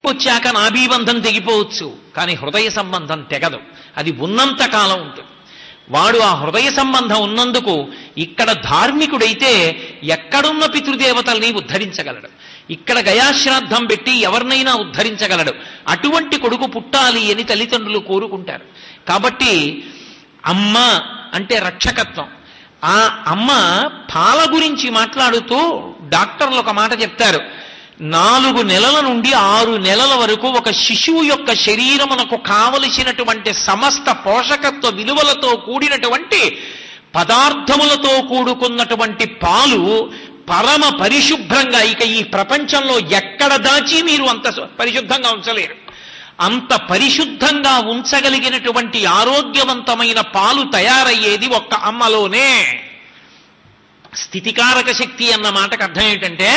వచ్చాక నాభీబంధం తెగిపోవచ్చు, కానీ హృదయ సంబంధం తెగదు. అది ఉన్నంత కాలం ఉంటుంది. వాడు ఆ హృదయ సంబంధం ఉన్నందుకు ఇక్కడ ధార్మికుడైతే ఎక్కడున్న పితృదేవతల్ని ఉద్ధరించగలడు, ఇక్కడ గయాశ్రాద్ధం పెట్టి ఎవరినైనా ఉద్ధరించగలడు. అటువంటి కొడుకు పుట్టాలి అని తల్లిదండ్రులు కోరుకుంటారు. కాబట్టి అమ్మ అంటే రక్షకత్వం. ఆ అమ్మ పాల గురించి మాట్లాడుతూ డాక్టర్లు ఒక మాట చెప్తారు. 4 నెలల నుండి 6 నెలల వరకు ఒక శిశువు యొక్క శరీరమునకు కావలసినటువంటి సమస్త పోషకత్వ విలువలతో కూడినటువంటి పదార్థములతో కూడుకున్నటువంటి పాలు పరమ పరిశుభ్రంగా, ఇక ఈ ప్రపంచంలో ఎక్కడ దాచి మీరు అంత పరిశుద్ధంగా ఉంచలేరు. అంత పరిశుద్ధంగా ఉంచగలిగినటువంటి ఆరోగ్యవంతమైన పాలు తయారయ్యేది ఒక్క అమ్మలోనే. స్థితికారక శక్తి అన్న మాటకు అర్థం ఏంటంటే,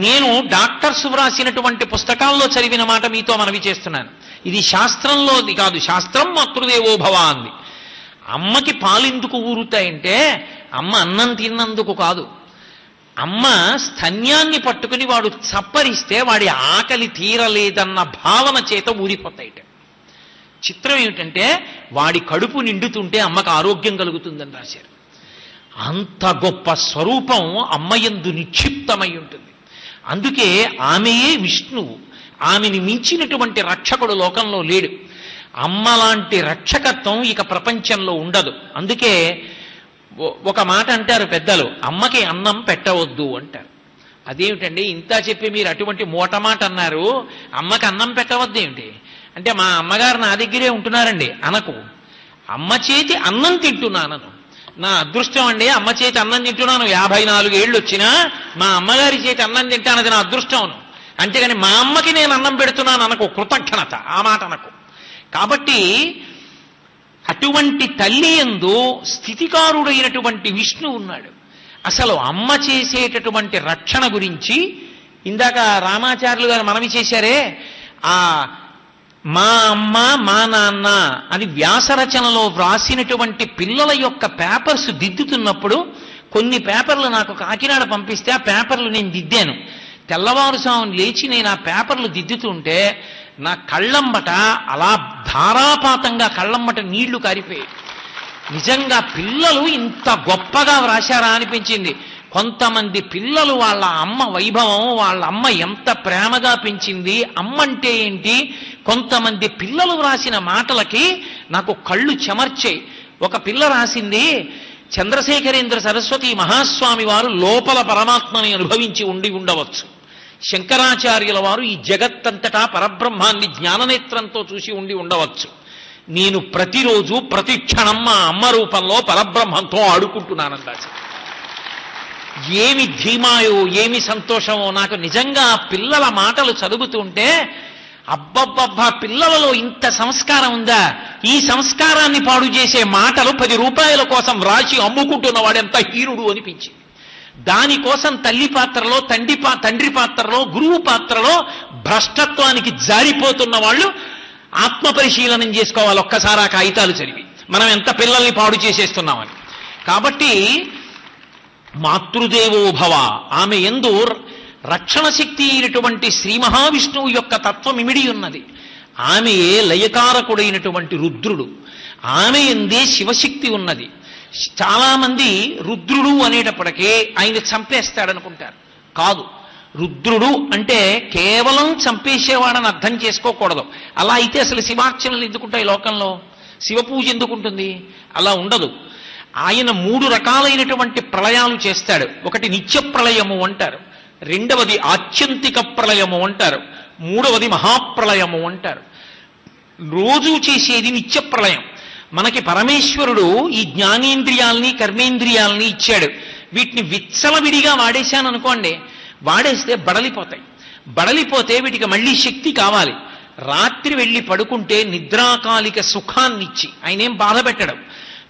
నేను డాక్టర్స్ వ్రాసినటువంటి పుస్తకాల్లో చదివిన మాట మీతో మనవి చేస్తున్నాను. ఇది శాస్త్రంలోది కాదు. శాస్త్రం మాతృదేవోభవ అంది. అమ్మకి పాలెందుకు ఊరుతాయంటే అమ్మ అన్నం తిన్నందుకు కాదు. అమ్మ స్తన్యాన్ని పట్టుకుని వాడు చప్పరిస్తే వాడి ఆకలి తీరలేదన్న భావన చేత ఊరిపోతాయిట. చిత్రం ఏమిటంటే వాడి కడుపు నిండుతుంటే అమ్మకు ఆరోగ్యం కలుగుతుందని రాశారు. అంత గొప్ప స్వరూపం అమ్మయందు నిక్షిప్తమై ఉంటుంది. అందుకే ఆమెయే విష్ణువు. ఆమెని మించినటువంటి రక్షకుడు లోకంలో లేడు. అమ్మలాంటి రక్షకత్వం ఇక ప్రపంచంలో ఉండదు. అందుకే ఒక మాట అంటారు పెద్దలు, అమ్మకి అన్నం పెట్టవద్దు అంటారు. అదేమిటండి ఇంత చెప్పి మీరు అటువంటి మూట మాట అన్నారు, అమ్మకి అన్నం పెట్టవద్దు ఏమిటి అంటే, మా అమ్మగారు నా దగ్గరే ఉంటున్నారండి అనకు. అమ్మ చేతి అన్నం తింటున్నానను. నా అదృష్టం అండి, అమ్మ చేతి అన్నం తింటున్నాను. 54 ఏళ్ళు వచ్చినా మా అమ్మగారి చేతి అన్నం తింటానది నా అదృష్టం. అంతేగాని మా అమ్మకి నేను అన్నం పెడుతున్నాను అనకు, కృతజ్ఞత ఆ మాట అనకు. కాబట్టి అటువంటి తల్లి యందు స్థితికారుడైనటువంటి విష్ణు ఉన్నాడు. అసలు అమ్మ చేసేటటువంటి రక్షణ గురించి ఇందాక రామాచార్యులు గారు మనవి చేశారే, ఆ మా అమ్మ మా నాన్న అని వ్యాసరచనలో వ్రాసినటువంటి పిల్లల యొక్క పేపర్స్ దిద్దుతున్నప్పుడు కొన్ని పేపర్లు నాకు కాకినాడ పంపిస్తే ఆ పేపర్లు నేను దిద్దాను. తెల్లవారుజామున లేచి నేను ఆ పేపర్లు దిద్దుతుంటే నా కళ్ళంబట అలా ధారాపాతంగా కళ్ళంబట నీళ్లు కారిపోయాయి. నిజంగా పిల్లలు ఇంత గొప్పగా వ్రాశారా అనిపించింది. కొంతమంది పిల్లలు వాళ్ళ అమ్మ వైభవం, వాళ్ళ అమ్మ ఎంత ప్రేమగా పెంచింది, అమ్మ అంటే ఏంటి, కొంతమంది పిల్లలు వ్రాసిన మాటలకి నాకు కళ్ళు చెమర్చాయి. ఒక పిల్ల రాసింది, చంద్రశేఖరేంద్ర సరస్వతి మహాస్వామి వారు లోపల పరమాత్మని అనుభవించి ఉండవచ్చు, శంకరాచార్యుల వారు ఈ జగత్తంతటా పరబ్రహ్మాన్ని జ్ఞాననేత్రంతో చూసి ఉండవచ్చు, నేను ప్రతిరోజు ప్రతి క్షణం మా అమ్మ రూపంలో పరబ్రహ్మంతో ఆడుకుంటున్నానందా. ఏమి ధీమాయో ఏమి సంతోషమో నాకు నిజంగా పిల్లల మాటలు చదువుతుంటే, అబ్బబ్బబ్బా పిల్లలలో ఇంత సంస్కారం ఉందా, ఈ సంస్కారాన్ని పాడు చేసే మాటలు 10 రూపాయల కోసం రాసి అమ్ముకుంటున్న వాడెంత హీరుడు అనిపించింది. దానికోసం తల్లి పాత్రలో తండ్రి పాత్రలో గురువు పాత్రలో భ్రష్టత్వానికి జారిపోతున్న వాళ్ళు ఆత్మ పరిశీలనం చేసుకోవాలి ఒక్కసారి ఆ కాగితాలు చదివి, మనం ఎంత పిల్లల్ని పాడు చేసేస్తున్నామని. కాబట్టి మాతృదేవోభవ, ఆమె యందు రక్షణ శక్తి అయినటువంటి శ్రీ మహావిష్ణువు యొక్క తత్వం ఇమిడి ఉన్నది. ఆమెయే లయకారకుడైనటువంటి రుద్రుడు, ఆమె యందే శివశక్తి ఉన్నది. చాలామంది రుద్రుడు అనేటప్పటికీ ఆయన చంపేస్తాడనుకుంటారు. కాదు, రుద్రుడు అంటే కేవలం చంపేసేవాడని అర్థం చేసుకోకూడదు. అలా అయితే అసలు శివార్చనలు ఎందుకుంటాయి లోకంలో, శివపూజ ఎందుకుంటుంది? అలా ఉండదు. ఆయన 3 రకాలైనటువంటి ప్రళయాలు చేస్తాడు. ఒకటి నిత్య ప్రళయము అంటారు, రెండవది ఆత్యంతిక ప్రళయము అంటారు, మూడవది మహాప్రళయము అంటారు. రోజు చేసేది నిత్య ప్రళయం. మనకి పరమేశ్వరుడు ఈ జ్ఞానేంద్రియాల్ని కర్మేంద్రియాల్ని ఇచ్చాడు. వీటిని విచ్చలవిడిగా వాడేశాను అనుకోండి, వాడేస్తే బడలిపోతాయి. బడలిపోతే వీటికి మళ్ళీ శక్తి కావాలి. రాత్రి వెళ్ళి పడుకుంటే నిద్రాకాలిక సుఖాన్నిచ్చి, ఆయనేం బాధ పెట్టడం,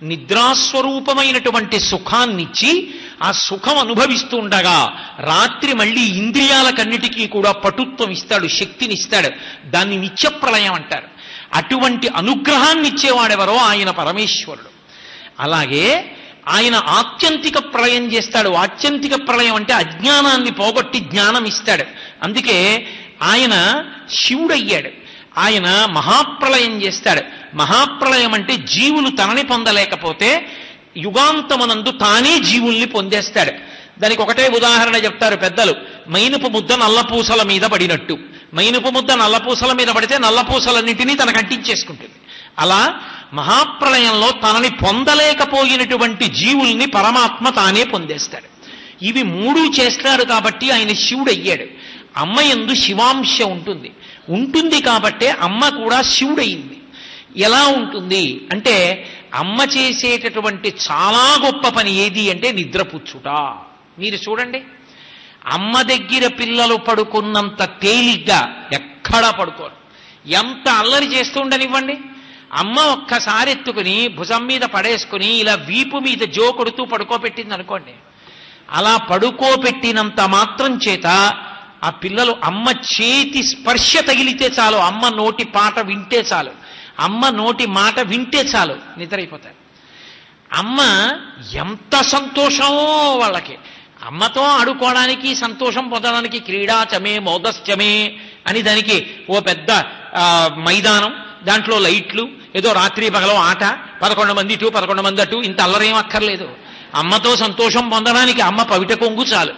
నిద్రాస్వరూపమైనటువంటి సుఖాన్నిచ్చి ఆ సుఖం అనుభవిస్తూ ఉండగా రాత్రి మళ్ళీ ఇంద్రియాలకన్నిటికీ కూడా పటుత్వం ఇస్తాడు, శక్తినిస్తాడు. దాన్ని నిత్యప్రళయం అంటారు. అటువంటి అనుగ్రహాన్ని ఇచ్చేవాడెవరో ఆయన పరమేశ్వరుడు. అలాగే ఆయన ఆత్యంతిక ప్రళయం చేస్తాడు. ఆత్యంతిక ప్రళయం అంటే అజ్ఞానాన్ని పోగొట్టి జ్ఞానం ఇస్తాడు. అందుకే ఆయన శివుడయ్యాడు. ఆయన మహాప్రళయం చేస్తాడు. మహాప్రళయం అంటే జీవులు తనని పొందలేకపోతే యుగాంతమనందు తానే జీవుల్ని పొందేస్తాడు. దానికి ఒకటే ఉదాహరణ చెప్తారు పెద్దలు. మైనుపు ముద్ద నల్లపూసల మీద పడినట్టు. మైనుపు ముద్ద నల్లపూసల మీద పడితే నల్లపూసలన్నింటినీ తనకు అంటించేసుకుంటుంది. అలా మహాప్రళయంలో తనని పొందలేకపోయినటువంటి జీవుల్ని పరమాత్మ తానే పొందేస్తాడు. ఇవి మూడు చేస్తాడు కాబట్టి ఆయన శివుడయ్యాడు. అమ్మ యందు శివాంశ ఉంటుంది కాబట్టే అమ్మ కూడా శివుడయింది. ఎలా ఉంటుంది అంటే అమ్మ చేసేటటువంటి చాలా గొప్ప పని ఏది అంటే నిద్రపుచ్చుట. మీరు చూడండి, అమ్మ దగ్గర పిల్లలు పడుకున్నంత తేలిగ్గా ఎక్కడా పడుకోరు. ఎంత అల్లరి చేస్తూ ఉండనివ్వండి, అమ్మ ఒక్కసారి ఎత్తుకుని భుజం మీద పడేసుకుని ఇలా వీపు మీద జో కొడుతూ పడుకోబెట్టింది అనుకోండి, అలా పడుకోబెట్టినంత మాత్రం చేత ఆ పిల్లలు అమ్మ చేతి స్పర్శ తగిలితే చాలు, అమ్మ నోటి పాట వింటే చాలు, అమ్మ నోటి మాట వింటే చాలు నిద్రైపోతారు. అమ్మ ఎంత సంతోషమో వాళ్ళకి. అమ్మతో ఆడుకోవడానికి సంతోషం పొందడానికి క్రీడాచమే మోదశ్చమే అని దానికి ఓ పెద్ద మైదానం, దాంట్లో లైట్లు, ఏదో రాత్రి పగలో ఆట, 11 మంది ఇటు 11 మంది అటు, ఇంత అల్లరేం అక్కర్లేదు. అమ్మతో సంతోషం పొందడానికి అమ్మ పవిట కొంగు చాలు.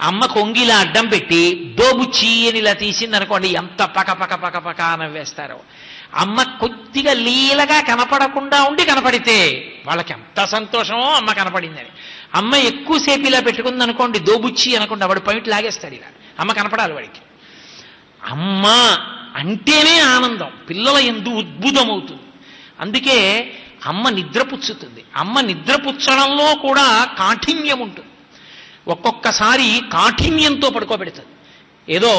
అమ్మ కొంగిలా అడ్డం పెట్టి దోబుచ్చి అని ఇలా తీసిందనుకోండి, ఎంత పక పక పక పక నవ్వేస్తారో. అమ్మ కొద్దిగా లీలగా కనపడకుండా ఉండి కనపడితే వాళ్ళకి ఎంత సంతోషమో అమ్మ కనపడిందని. అమ్మ ఎక్కువసేపు ఇలా పెట్టుకుంది అనుకోండి, దోబుచ్చి అనకుండా వాడు పైట లాగేస్తాడు. ఇలా అమ్మ కనపడాలి వాడికి. అమ్మ అంటేనే ఆనందం, పిల్లల యందు ఉద్భుతమవుతుంది. అందుకే అమ్మ నిద్రపుచ్చుతుంది. అమ్మ నిద్రపుచ్చడంలో కూడా కాఠిన్యం ఉంటుంది. ఒక్కొక్కసారి కాఠిన్యంతో పడుకోబెడుతుంది. ఏదో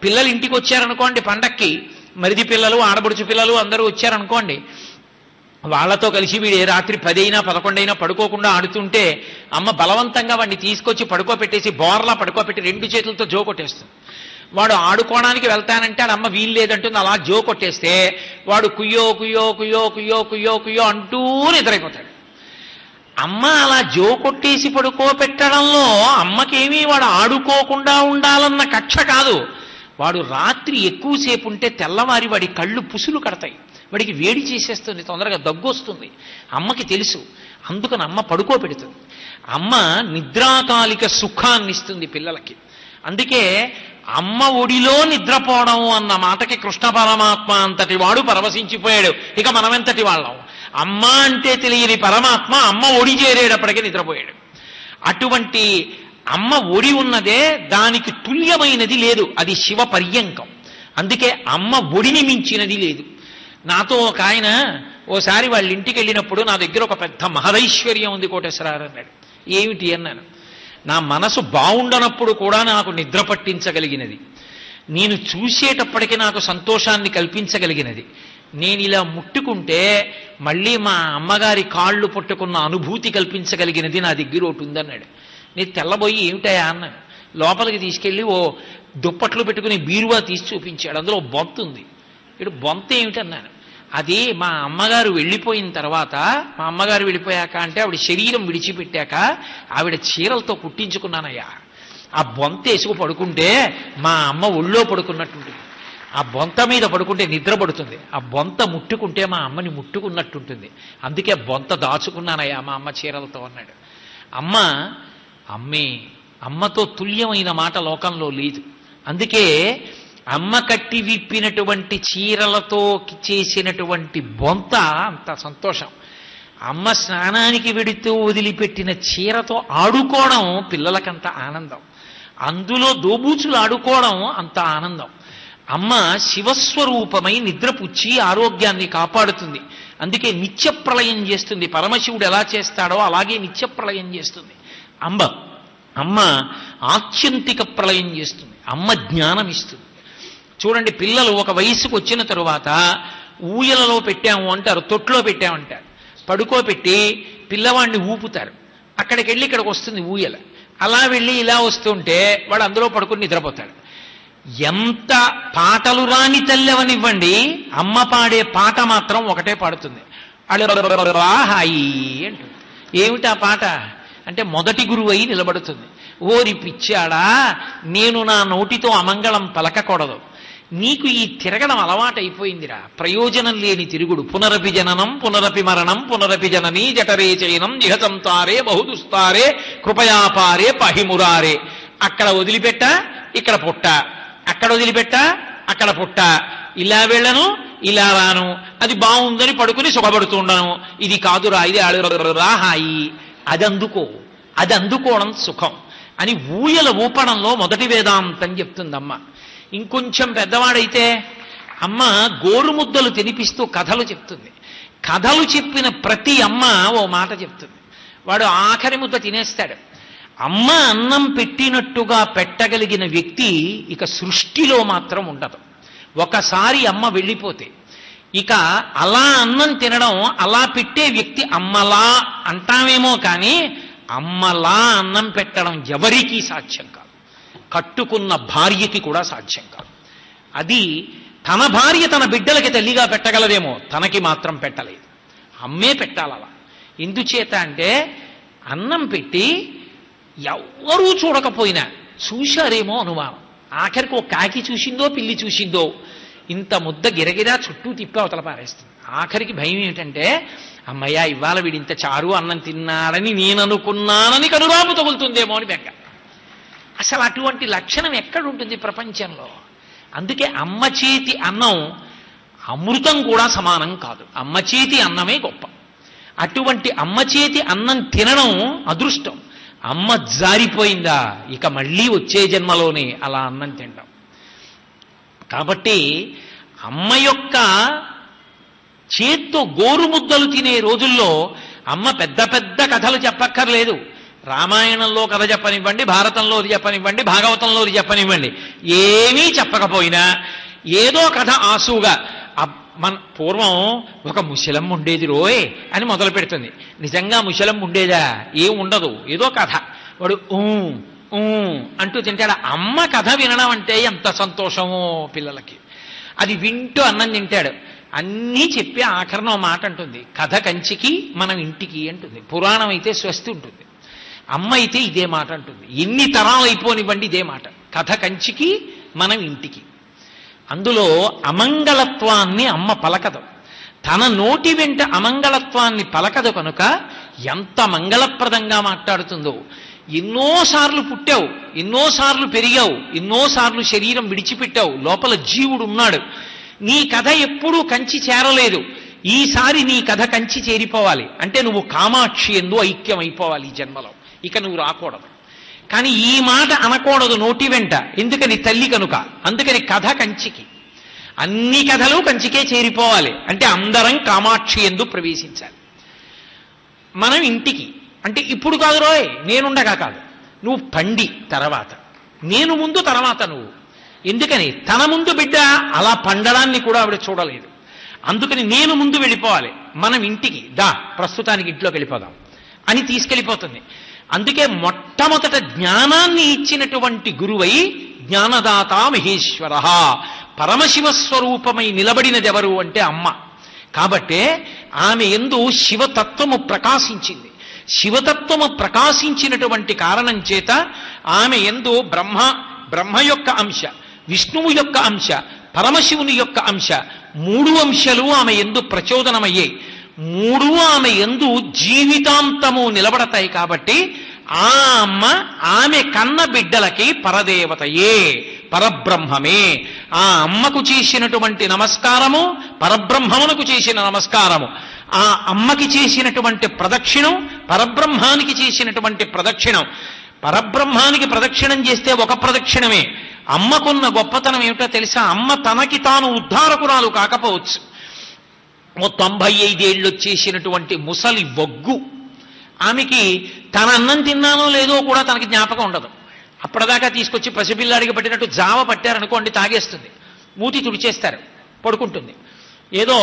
పిల్లలు ఇంటికి వచ్చారనుకోండి, పండక్కి మరిది పిల్లలు ఆడబడుచు పిల్లలు అందరూ వచ్చారనుకోండి, వాళ్లతో కలిసి వీడు రాత్రి 10 అయినా 11 అయినా పడుకోకుండా ఆడుతుంటే అమ్మ బలవంతంగా వాడిని తీసుకొచ్చి పడుకోబెట్టేసి బోర్లా పడుకోబెట్టి 2 చేతులతో జో కొట్టేస్తుంది. వాడు ఆడుకోవడానికి వెళ్తానంటే ఆడమ్మ వీలు లేదంటుంది, అలా జో కొట్టేస్తే వాడు కుయ్యో కుయ్యో కుయ్యో కుయ్యో కుయ్యో కుయ్యో అంటూ నిద్రైపోతాడు. అమ్మ అలా జో కొట్టేసి పడుకోబెట్టడంలో అమ్మకేమీ వాడు ఆడుకోకుండా ఉండాలన్న కక్ష కాదు. వాడు రాత్రి ఎక్కువసేపు ఉంటే తెల్లవారి వాడి కళ్ళు పుసులు కడతాయి, వాడికి వేడి చేసేస్తుంది, తొందరగా దగ్గు వస్తుంది. అమ్మకి తెలుసు, అందుకని అమ్మ పడుకోబెడుతుంది. అమ్మ నిద్రాకాలిక సుఖాన్ని ఇస్తుంది పిల్లలకి. అందుకే అమ్మ ఒడిలో నిద్రపోవడం అన్న మాటకి కృష్ణ పరమాత్మ అంతటి వాడు పరవశించిపోయాడు. ఇక మనమెంతటి వాళ్ళం? అమ్మ అంటే తెలియని పరమాత్మ అమ్మ ఒడి చేరేటప్పటికీ నిద్రపోయాడు. అటువంటి అమ్మ ఒడి ఉన్నదే, దానికి తుల్యమైనది లేదు. అది శివ పర్యంకం. అందుకే అమ్మ ఒడిని మించినది లేదు. నాతో ఒక ఆయన ఓసారి వాళ్ళ ఇంటికి వెళ్ళినప్పుడు నా దగ్గర ఒక పెద్ద మహదైశ్వర్యం ఉంది కోటేశ్వరారు అన్నాడు. ఏమిటి అన్నాను. నా మనసు బాగుండనప్పుడు కూడా నాకు నిద్ర పట్టించగలిగినది, నేను చూసేటప్పటికీ నాకు సంతోషాన్ని కల్పించగలిగినది, నేను ఇలా ముట్టుకుంటే మళ్ళీ మా అమ్మగారి కాళ్ళు పట్టుకున్న అనుభూతి కల్పించగలిగినది నా దగ్గర ఒకటి ఉందన్నాడు. నేను తెల్లబోయి ఏమిటాయా అన్నాను. లోపలికి తీసుకెళ్ళి ఓ దుప్పట్లు పెట్టుకుని బీరువా తీసి చూపించాడు. అందులో బొంత ఉంది. ఇటు బొంత ఏమిటన్నాను. అది మా అమ్మగారు వెళ్ళిపోయిన తర్వాత, మా అమ్మగారు వెళ్ళిపోయాక అంటే ఆవిడ శరీరం విడిచిపెట్టాక ఆవిడ చీరలతో కుట్టించుకున్నానయ్యా. ఆ బొంత వేసుకు పడుకుంటే మా అమ్మ ఒళ్ళో పడుకున్నట్టుంటుంది. ఆ బొంత మీద పడుకుంటే నిద్ర పడుతుంది. ఆ బొంత ముట్టుకుంటే మా అమ్మని ముట్టుకున్నట్టుంటుంది. అందుకే బొంత దాచుకున్నానయ్యా మా అమ్మ చీరలతో అన్నాడు. అమ్మతో తుల్యమైన మాట లోకంలో లేదు. అందుకే అమ్మ కట్టి విప్పినటువంటి చీరలతో చేసినటువంటి బొంత అంత సంతోషం. అమ్మ స్నానానికి వెడుతూ వదిలిపెట్టిన చీరతో ఆడుకోవడం పిల్లలకంత ఆనందం. అందులో దోబూచులు ఆడుకోవడం అంత ఆనందం. అమ్మ శివస్వరూపమై నిద్రపుచ్చి ఆరోగ్యాన్ని కాపాడుతుంది. అందుకే నిత్య ప్రళయం చేస్తుంది. పరమశివుడు ఎలా చేస్తాడో అలాగే నిత్య ప్రళయం చేస్తుంది. అమ్మ ఆత్యంతిక ప్రళయం చేస్తుంది. అమ్మ జ్ఞానం ఇస్తుంది. చూడండి, పిల్లలు ఒక వయసుకు వచ్చిన తరువాత ఊయలలో పెట్టాము అంటారు, తొట్లో పెట్టామంటారు. పడుకోబెట్టి పిల్లవాడిని ఊపుతారు. అక్కడికి వెళ్ళి ఇక్కడికి వస్తుంది ఊయల. అలా వెళ్ళి ఇలా వస్తుంటే వాడు అందులో పడుకుని నిద్రపోతాడు. ఎంత పాటలు రాని తల్లెవనివ్వండి, అమ్మ పాడే పాట మాత్రం ఒకటే పాడుతుంది. హాయి అంటుంది. ఏమిటా పాట అంటే మొదటి గురువు అయి నిలబడుతుంది. ఓరి పిచ్చాడా, నేను నా నోటితో అమంగళం పలకకూడదు, నీకు ఈ తిరగడం అలవాటైపోయిందిరా, ప్రయోజనం లేని తిరుగుడు. పునరపి జననం పునరపి మరణం పునరపి జననీ జఠరే చైనం జిహతంతారే బహుదుస్తారే కృపయాపారే పహిమురారే. అక్కడ వదిలిపెట్ట ఇక్కడ పుట్ట, అక్కడ వదిలిపెట్ట అక్కడ పుట్ట, ఇలా వెళ్ళను ఇలా రాను, అది బాగుందని పడుకుని సుఖపడుతుండను, ఇది కాదురా ఇది రా హాయి, అది అందుకోవడం సుఖం అని ఊయల ఊపడంలో మొదటి వేదాంతం చెప్తుందమ్మ. ఇంకొంచెం పెద్దవాడైతే అమ్మ గోరుముద్దలు తినిపిస్తూ కథలు చెప్తుంది. కథలు చెప్పిన ప్రతి అమ్మ ఓ మాట చెప్తుంది. వాడు ఆఖరి ముద్ద తినేస్తాడు. అమ్మ అన్నం పెట్టినట్టుగా పెట్టగలిగిన వ్యక్తి ఇక సృష్టిలో మాత్రం ఉండదు. ఒకసారి అమ్మ వెళ్ళిపోతే ఇక అలా అన్నం తినడం, అలా పెట్టే వ్యక్తి అమ్మలా అంటామేమో కానీ అమ్మలా అన్నం పెట్టడం ఎవరికీ సాధ్యం కాదు. కట్టుకున్న భార్యకి కూడా సాధ్యం కాదు. అది తన భార్య తన బిడ్డలకి తల్లిగా పెట్టగలదేమో, తనకి మాత్రం పెట్టలేదు. అమ్మే పెట్టాలలా. ఎందుచేత అంటే అన్నం పెట్టి ఎవ్వరూ చూడకపోయినా చూశారేమో అనుమానం. ఆఖరికి ఒక కాకి చూసిందో పిల్లి చూసిందో ఇంత ముద్ద గిరగిరా చుట్టూ తిప్పి అవతల పారేస్తుంది. ఆఖరికి భయం ఏమిటంటే అమ్మయ్య ఇవాళ వీడింత చారు అన్నం తిన్నాడని నేను అనుకున్నానని కనురాపు తగులుతుందేమో అని బెంగ. అసలు అటువంటి లక్షణం ఎక్కడుంటుంది ప్రపంచంలో? అందుకే అమ్మ చేతి అన్నం అమృతం కూడా సమానం కాదు. అమ్మ చేతి అన్నమే గొప్ప. అటువంటి అమ్మ చేతి అన్నం తినడం అదృష్టం. అమ్మ జారిపోయిందా ఇక మళ్ళీ వచ్చే జన్మలోనే అలా అన్నం తినడం. కాబట్టి అమ్మ యొక్క చేత్తో గోరుముద్దలు తినే రోజుల్లో అమ్మ పెద్ద పెద్ద కథలు చెప్పక్కర్లేదు. రామాయణంలో కథ చెప్పనివ్వండి, భారతంలో చెప్పనివ్వండి, భాగవతంలో చెప్పనివ్వండి, ఏమీ చెప్పకపోయినా ఏదో కథ ఆసుగా మన పూర్వం ఒక ముసలమ్మ ఉండేది రోయ్ అని మొదలు పెడుతుంది. నిజంగా ముసలమ్మ ఉండేదా? ఏం ఉండదు, ఏదో కథ. వాడు అంటూ తింటాడు. అమ్మ కథ వినడం అంటే ఎంత సంతోషమో పిల్లలకి. అది వింటూ అన్నం తింటాడు. అన్నీ చెప్పి ఆఖరణ మాట అంటుంది, కథ కంచికి మనం ఇంటికి అంటుంది. పురాణం అయితే స్వస్తి ఉంటుంది, అమ్మ అయితే ఇదే మాట అంటుంది. ఎన్ని తరాలు అయిపోనివ్వండి ఇదే మాట, కథ కంచికి మనం ఇంటికి. అందులో అమంగళత్వాన్ని అమ్మ పలకదు. తన నోటి వెంట అమంగళత్వాన్ని పలకదు కనుక ఎంత మంగళప్రదంగా మాట్లాడుతుందో. ఎన్నోసార్లు పుట్టావు, ఎన్నోసార్లు పెరిగావు, ఎన్నోసార్లు శరీరం విడిచిపెట్టావు, లోపల జీవుడు ఉన్నాడు. నీ కథ ఎప్పుడూ కంచి చేరలేదు. ఈసారి నీ కథ కంచి చేరిపోవాలి అంటే నువ్వు కామాక్షి ఎందు ఐక్యం అయిపోవాలి ఈ జన్మలో. ఇక నువ్వు రాకూడదు. కానీ ఈ మాట అనకూడదు నోటి వెంట. ఎందుకని? తల్లి కనుక. అందుకని కథ కంచికి, అన్ని కథలు కంచికే చేరిపోవాలి అంటే అందరం కామాక్షి ఎందు ప్రవేశించాలి. మనం ఇంటికి అంటే ఇప్పుడు కాదు రోయ్, నేనుండగా కాదు, నువ్వు పండి తర్వాత, నేను ముందు తర్వాత నువ్వు. ఎందుకని? తన ముందు బిడ్డ అలా పండడాన్ని కూడా ఆవిడ చూడలేదు. అందుకని నేను ముందు వెళ్ళిపోవాలి, మనం ఇంటికి దా ప్రస్తుతానికి ఇంట్లోకి వెళ్ళిపోదాం అని తీసుకెళ్ళిపోతుంది. అందుకే మొట్టమొదట జ్ఞానాన్ని ఇచ్చినటువంటి గురువై జ్ఞానదాత మహేశ్వర, పరమశివస్వరూపమై నిలబడినది ఎవరు అంటే అమ్మ. కాబట్టే ఆమె యందు శివతత్వము ప్రకాశించింది. శివతత్వము ప్రకాశించినటువంటి కారణం చేత ఆమె యందు బ్రహ్మ యొక్క అంశ, విష్ణువు యొక్క అంశ, పరమశివుని యొక్క అంశ, మూడు అంశాలు ఆమె యందు ప్రచోదనమయ్యాయి. మూడు ఆమె యందు జీవితాంతము నిలబడతాయి. కాబట్టి ఆ అమ్మ ఆమె కన్న బిడ్డలకి పరదేవతయే, పరబ్రహ్మమే. ఆ అమ్మకు చేసినటువంటి నమస్కారము పరబ్రహ్మమునకు చేసిన నమస్కారము. ఆ అమ్మకి చేసినటువంటి ప్రదక్షిణం పరబ్రహ్మానికి చేసినటువంటి ప్రదక్షిణం. పరబ్రహ్మానికి ప్రదక్షిణం చేస్తే ఒక ప్రదక్షిణమే. అమ్మకున్న గొప్పతనం ఏమిటో తెలుసా? అమ్మ తనకి తాను ఉద్ధారకురాలు కాకపోవచ్చు. 95 ఏళ్ళు వచ్చేసినటువంటి ముసలి వగ్గు. ఆమెకి తన అన్నం తిన్నానో లేదో కూడా తనకి జ్ఞాపకం ఉండదు. అప్పటిదాకా తీసుకొచ్చి పసిపిల్లాడికి పట్టినట్టు జావ పట్టారనుకోండి, తాగేస్తుంది, మూతి తుడిచేస్తారు, పడుకుంటుంది. ఏదో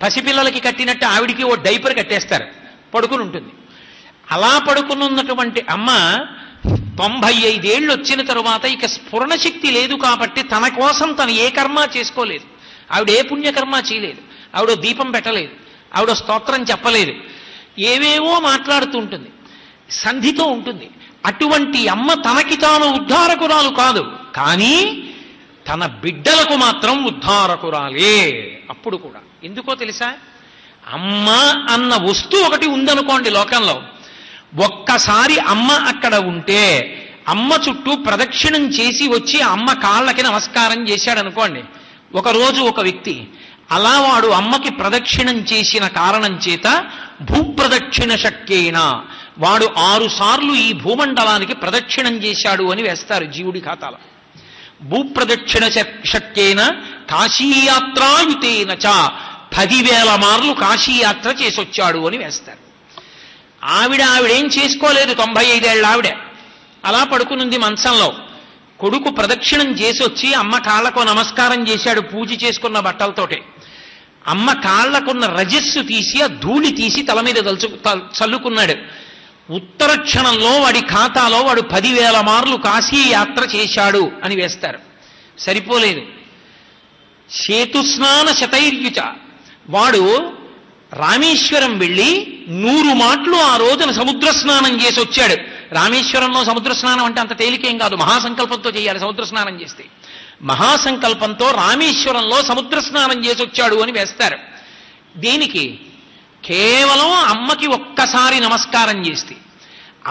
పసిపిల్లలకి కట్టినట్టు ఆవిడికి ఓ డైపర్ కట్టేస్తారు, పడుకుని ఉంటుంది. అలా పడుకున్నటువంటి అమ్మ 95 ఏళ్ళు వచ్చిన తరువాత ఇక స్ఫురణ శక్తి లేదు కాబట్టి తన కోసం తను ఏ కర్మ చేసుకోలేదు. ఆవిడ ఏ పుణ్యకర్మ చేయలేదు. ఆవిడ దీపం పెట్టలేదు, ఆవిడ స్తోత్రం చెప్పలేదు, ఏవేవో మాట్లాడుతూ ఉంటుంది, సంధితో ఉంటుంది. అటువంటి అమ్మ తనకి తాను ఉద్ధారకురాలు కాదు, కానీ తన బిడ్డలకు మాత్రం ఉద్ధారకురాలే. అప్పుడు కూడా ఎందుకో తెలుసా, అమ్మ అన్న వస్తువు ఒకటి ఉందనుకోండి లోకంలో, ఒక్కసారి అమ్మ అక్కడ ఉంటే అమ్మ చుట్టూ ప్రదక్షిణం చేసి వచ్చి అమ్మ కాళ్ళకి నమస్కారం చేశాడు అనుకోండి ఒకరోజు ఒక వ్యక్తి, అలా వాడు అమ్మకి ప్రదక్షిణం చేసిన కారణం చేత భూప్రదక్షిణ శక్యేన వాడు 6 సార్లు ఈ భూమండలానికి ప్రదక్షిణం చేశాడు అని వేస్తారు జీవుడి ఖాతాలో. భూప్రదక్షిణ శక్యేన కాశీయాత్రాయుతేన చ 10,000 మార్లు కాశీయాత్ర చేసొచ్చాడు అని వేస్తారు. ఆవిడేం చేసుకోలేదు, 95 ఏళ్ళ ఆవిడ అలా పడుకునుంది మంచంలో. కొడుకు ప్రదక్షిణం చేసి వచ్చి అమ్మ కాళ్లకు నమస్కారం చేశాడు పూజ చేసుకున్న బట్టలతోటే. అమ్మ కాళ్లకున్న రజస్సు తీసి ఆ ధూళి తీసి తల మీద చల్లుకున్నాడు. ఉత్తర క్షణంలో వాడి ఖాతాలో వాడు 10,000 మార్లు కాశీ యాత్ర చేశాడు అని వేస్తారు. సరిపోలేదు, సేతుస్నాన శతైర్యుచ వాడు రామేశ్వరం వెళ్ళి 100 మాటలు ఆ రోజున సముద్ర స్నానం చేసి వచ్చాడు. రామేశ్వరంలో సముద్ర స్నానం అంటే అంత తేలికేం కాదు, మహాసంకల్పంతో చేయాలి సముద్ర స్నానం చేస్తే. మహాసంకల్పంతో రామేశ్వరంలో సముద్ర స్నానం చేసి వచ్చాడు అని వేస్తారు. దేనికి? కేవలం అమ్మకి ఒక్కసారి నమస్కారం చేస్తే.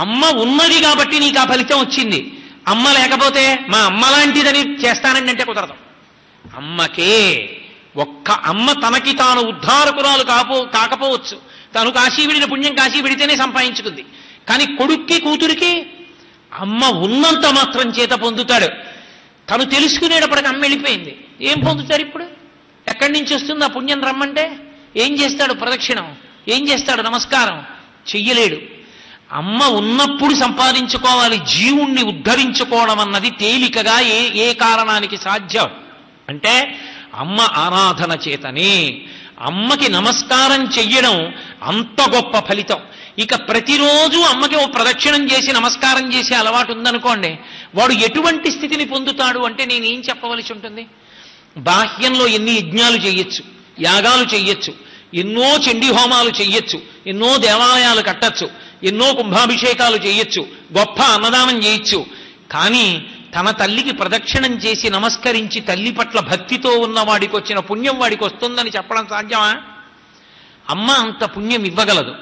అమ్మ ఉన్నది కాబట్టి నీకు ఆ ఫలితం వచ్చింది. అమ్మ లేకపోతే మా అమ్మ లాంటిదని చేస్తానండి అంటే కుదరదు. అమ్మకే ఒక్క అమ్మ తనకి తాను ఉద్ధారకురాలు కాకపోవచ్చు, తను కాశీ విడిన పుణ్యం కాశీ విడితేనే సంపాదించుకుంది. కానీ కొడుక్కి కూతురికి అమ్మ ఉన్నంత మాత్రం చేత పొందుతాడు. తను తెలుసుకునేటప్పటికి అమ్మ వెళ్ళిపోయింది, ఏం పొందుతారు ఇప్పుడు? ఎక్కడి నుంచి వస్తుంది ఆ పుణ్యం రమ్మంటే? ఏం చేస్తాడు? ప్రదక్షిణం. ఏం చేస్తాడు? నమస్కారం చెయ్యలేడు. అమ్మ ఉన్నప్పుడు సంపాదించుకోవాలి. జీవుణ్ణి ఉద్ధరించుకోవడం అన్నది తేలికగా ఏ కారణానికి సాధ్యం అంటే అమ్మ ఆరాధన చేతనే. అమ్మకి నమస్కారం చెయ్యడం అంత గొప్ప ఫలితం. ఇక ప్రతిరోజు అమ్మకి ఓ ప్రదక్షిణం చేసి నమస్కారం చేసే అలవాటు ఉందనుకోండి, వాడు ఎటువంటి స్థితిని పొందుతాడు అంటే నేనేం చెప్పవలసి ఉంటుంది? బాహ్యంలో ఎన్ని యజ్ఞాలు చెయ్యొచ్చు, యాగాలు చెయ్యొచ్చు, ఎన్నో చండీ హోమాలు చెయ్యొచ్చు, ఎన్నో దేవాలయాలు కట్టచ్చు, ఎన్నో కుంభాభిషేకాలు చేయొచ్చు, గొప్ప అన్నదానం చేయొచ్చు. కానీ తన తల్లికి ప్రదక్షిణం చేసి నమస్కరించి తల్లి పట్ల భక్తితో ఉన్న వాడికి వచ్చిన పుణ్యం వాడికి వస్తుందని చెప్పడం సాధ్యమా? అమ్మ అంత పుణ్యం ఇవ్వగలదు.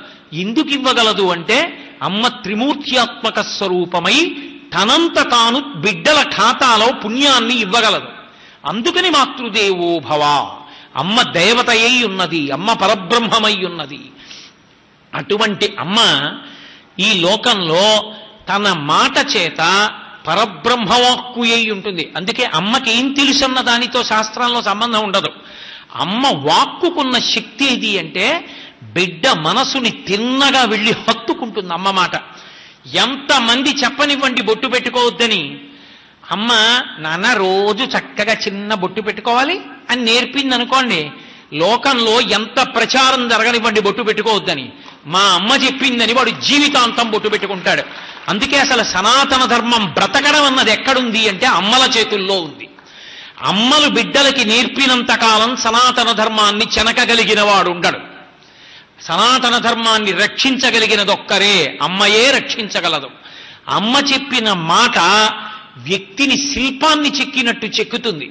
ఎందుకు ఇవ్వగలదు అంటే అమ్మ త్రిమూర్త్యాత్మక స్వరూపమై తనంత తాను బిడ్డల ఖాతాలో పుణ్యాన్ని ఇవ్వగలదు. అందుకని మాతృదేవో భవ, అమ్మ దేవతయై ఉన్నది, అమ్మ పరబ్రహ్మమై ఉన్నది. అటువంటి అమ్మ ఈ లోకంలో తన మాట చేత పరబ్రహ్మవాక్కు అయి ఉంటుంది. అందుకే అమ్మకి ఏం తెలుసన్న దానితో శాస్త్రంలో సంబంధం ఉండదు. అమ్మ వాక్కుకున్న శక్తి ఏది అంటే బిడ్డ మనసుని తిన్నగా వెళ్ళి హత్తుకుంటుంది అమ్మ మాట. ఎంతమంది చెప్పనివ్వండి బొట్టు పెట్టుకోవద్దని, అమ్మ నాన్న రోజు చక్కగా చిన్న బొట్టు పెట్టుకోవాలి అని నేర్పింది అనుకోండి, లోకంలో ఎంత ప్రచారం జరగనివ్వండి బొట్టు పెట్టుకోవద్దని, మా అమ్మ చెప్పిందని వాడు జీవితాంతం బొట్టు పెట్టుకుంటాడు. అందుకే అసలు సనాతన ధర్మం బ్రతకడం అన్నది ఎక్కడుంది అంటే అమ్మల చేతుల్లో ఉంది. అమ్మలు బిడ్డలకి నేర్పినంత కాలం సనాతన ధర్మాన్ని చెనకగలిగిన వాడు ఉండడు. సనాతన ధర్మాన్ని రక్షించగలిగినదొక్కరే, అమ్మయే రక్షించగలదు. అమ్మ చెప్పిన మాట వ్యక్తిని శిల్పాన్ని చెక్కినట్టు చెక్కుతుంది.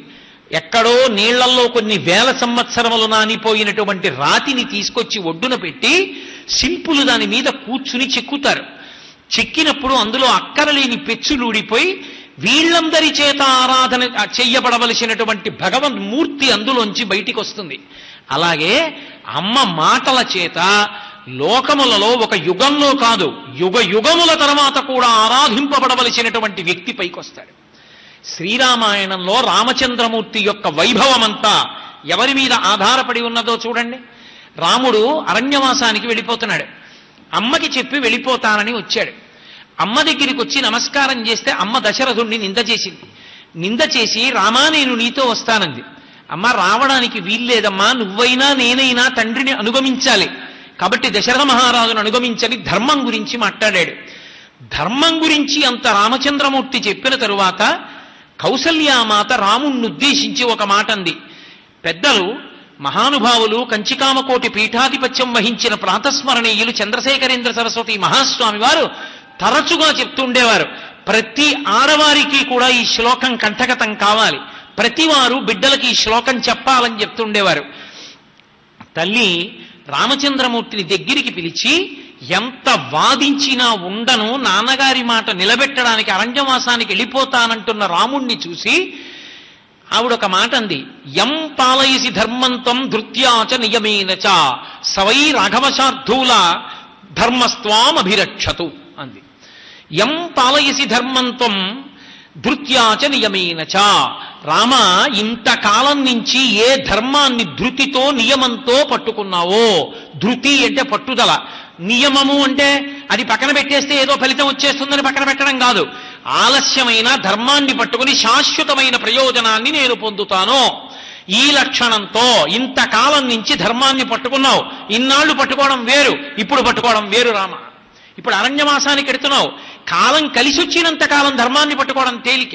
ఎక్కడో నీళ్లలో కొన్ని వేల సంవత్సరములు నానిపోయినటువంటి రాతిని తీసుకొచ్చి ఒడ్డున పెట్టి శిల్పులు దాని మీద కూర్చుని చెక్కుతారు. చెక్కినప్పుడు అందులో అక్కరలేని పెచ్చులూడిపోయి వీళ్ళందరి చేత ఆరాధన చెయ్యబడవలసినటువంటి భగవన్మూర్తి అందులోంచి బయటికి వస్తుంది. అలాగే అమ్మ మాటల చేత లోకములలో ఒక యుగంలో కాదు, యుగ యుగముల తర్వాత కూడా ఆరాధింపబడవలసినటువంటి వ్యక్తి పైకి వస్తాడు. శ్రీరామాయణంలో రామచంద్రమూర్తి యొక్క వైభవమంతా ఎవరి మీద ఆధారపడి ఉన్నదో చూడండి. రాముడు అరణ్యవాసానికి వెళ్ళిపోతున్నాడు. అమ్మకి చెప్పి వెళ్ళిపోతానని వచ్చాడు. అమ్మ దగ్గరికి వచ్చి నమస్కారం చేస్తే అమ్మ దశరథుణ్ణి నింద చేసింది. నింద చేసి రామా నేను నీతో వస్తానంది. అమ్మ రావడానికి వీల్లేదమ్మా, నువ్వైనా నేనైనా తండ్రిని అనుగమించాలి, కాబట్టి దశరథ మహారాజును అనుగమించని ధర్మం గురించి మాట్లాడాడు. ధర్మం గురించి అంత రామచంద్రమూర్తి చెప్పిన తరువాత కౌసల్యామాత రాముణ్ణి ఉద్దేశించి ఒక మాట అంది. పెద్దలు మహానుభావులు కంచికామకోటి పీఠాధిపత్యం వహించిన ప్రాతస్మరణీయులు చంద్రశేఖరేంద్ర సరస్వతి మహాస్వామి వారు తరచుగా చెప్తుండేవారు, ప్రతి ఆడవారికి కూడా ఈ శ్లోకం కంఠగతం కావాలి, ప్రతివారు బిడ్డలకి ఈ శ్లోకం చెప్పాలని చెప్తుండేవారు. తల్లి రామచంద్రమూర్తిని దగ్గరికి పిలిచి, ఎంత వాదించినా ఉండను, నాన్నగారి మాట నిలబెట్టడానికి అరణ్యవాసానికి వెళ్ళిపోతానంటున్న రాముణ్ణి చూసి ఆవిడొక మాట అంది, యం పాలయసి ధర్మంతం ధృత్యాచ నియమేనచ సవై రాఘవశార్ధూల ధర్మస్వామభిరక్షతు అంది. యం పాలయసి ధర్మంతం ధృత్యాచ నియమేనచ. రామ, ఇంతకాలం నుంచి ఏ ధర్మాన్ని ధృతితో నియమంతో పట్టుకున్నావో, ధృతి అంటే పట్టుదల, నియమము అంటే అది పక్కన పెట్టేస్తే ఏదో ఫలితం వచ్చేస్తుందని పక్కన పెట్టడం కాదు. ఆలస్యమైన ధర్మాన్ని పట్టుకుని శాశ్వతమైన ప్రయోజనాన్ని నేను పొందుతాను, ఈ లక్షణంతో ఇంతకాలం నుంచి ధర్మాన్ని పట్టుకున్నావు. ఇన్నాళ్ళు పట్టుకోవడం వేరు, ఇప్పుడు పట్టుకోవడం వేరు రామ. ఇప్పుడు అరణ్యవాసానికి ఎడుతున్నావు, కాలం కలిసి వచ్చినంత కాలం ధర్మాన్ని పట్టుకోవడం తేలిక,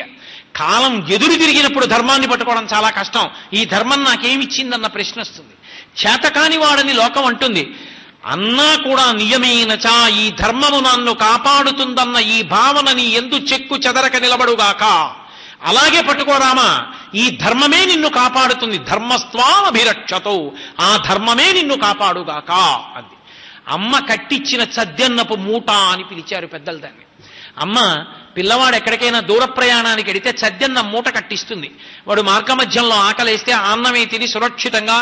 కాలం ఎదురు తిరిగినప్పుడు ధర్మాన్ని పట్టుకోవడం చాలా కష్టం. ఈ ధర్మం నాకేమిచ్చిందన్న ప్రశ్న వస్తుంది. చేతకాని వాడని లోకం అంటుంది. అన్నా కూడా నియమేనచా, ఈ ధర్మము నన్ను కాపాడుతుందన్న ఈ భావనని ఎందు చెక్కు చెదరక నిలబడుగాక. అలాగే పట్టుకోరామా, ఈ ధర్మమే నిన్ను కాపాడుతుంది, ధర్మస్వామభిరక్షతో, ఆ ధర్మమే నిన్ను కాపాడుగాక అంది. అమ్మ కట్టించిన సద్యన్నపు మూట అని పిలిచారు పెద్దలు దాన్ని. అమ్మ పిల్లవాడు ఎక్కడికైనా దూర ప్రయాణానికి వెడితే సద్యన్న మూట కట్టిస్తుంది. వాడు మార్గమధ్యంలో ఆకలేస్తే అన్నమే తిని సురక్షితంగా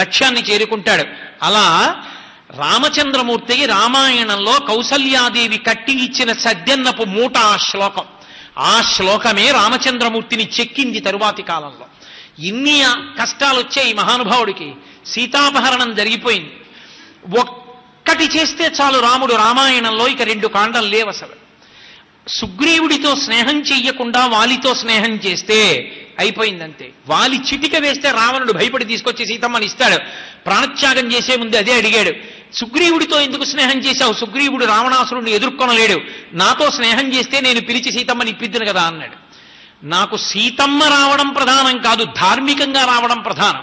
లక్ష్యాన్ని చేరుకుంటాడు. అలా రామచంద్రమూర్తికి రామాయణంలో కౌసల్యాదేవి కట్టి ఇచ్చిన సద్యన్నపు మూట ఆ శ్లోకం. ఆ శ్లోకమే రామచంద్రమూర్తిని చెక్కింది తరువాతి కాలంలో. ఇన్ని కష్టాలు వచ్చాయి మహానుభావుడికి. సీతాపహరణం జరిగిపోయింది. ఒక్కటి చేస్తే చాలు రాముడు రామాయణంలో ఇక 2 కాండం లేవు అసలు. సుగ్రీవుడితో స్నేహం చెయ్యకుండా వాలితో స్నేహం చేస్తే అయిపోయిందంతే. వాలి చిటిక వేస్తే రావణుడు భయపడి తీసుకొచ్చి సీతమ్మని ఇస్తాడు. ప్రాణత్యాగం చేసే ముందు అదే అడిగాడు, సుగ్రీవుడితో ఎందుకు స్నేహం చేశావు? సుగ్రీవుడు రావణాసురుడిని ఎదుర్కొనలేడు, నాతో స్నేహం చేస్తే నేను పిలిచి సీతమ్మని ఇప్పిద్దును కదా అన్నాడు. నాకు సీతమ్మ రావడం ప్రధానం కాదు, ధార్మికంగా రావడం ప్రధానం.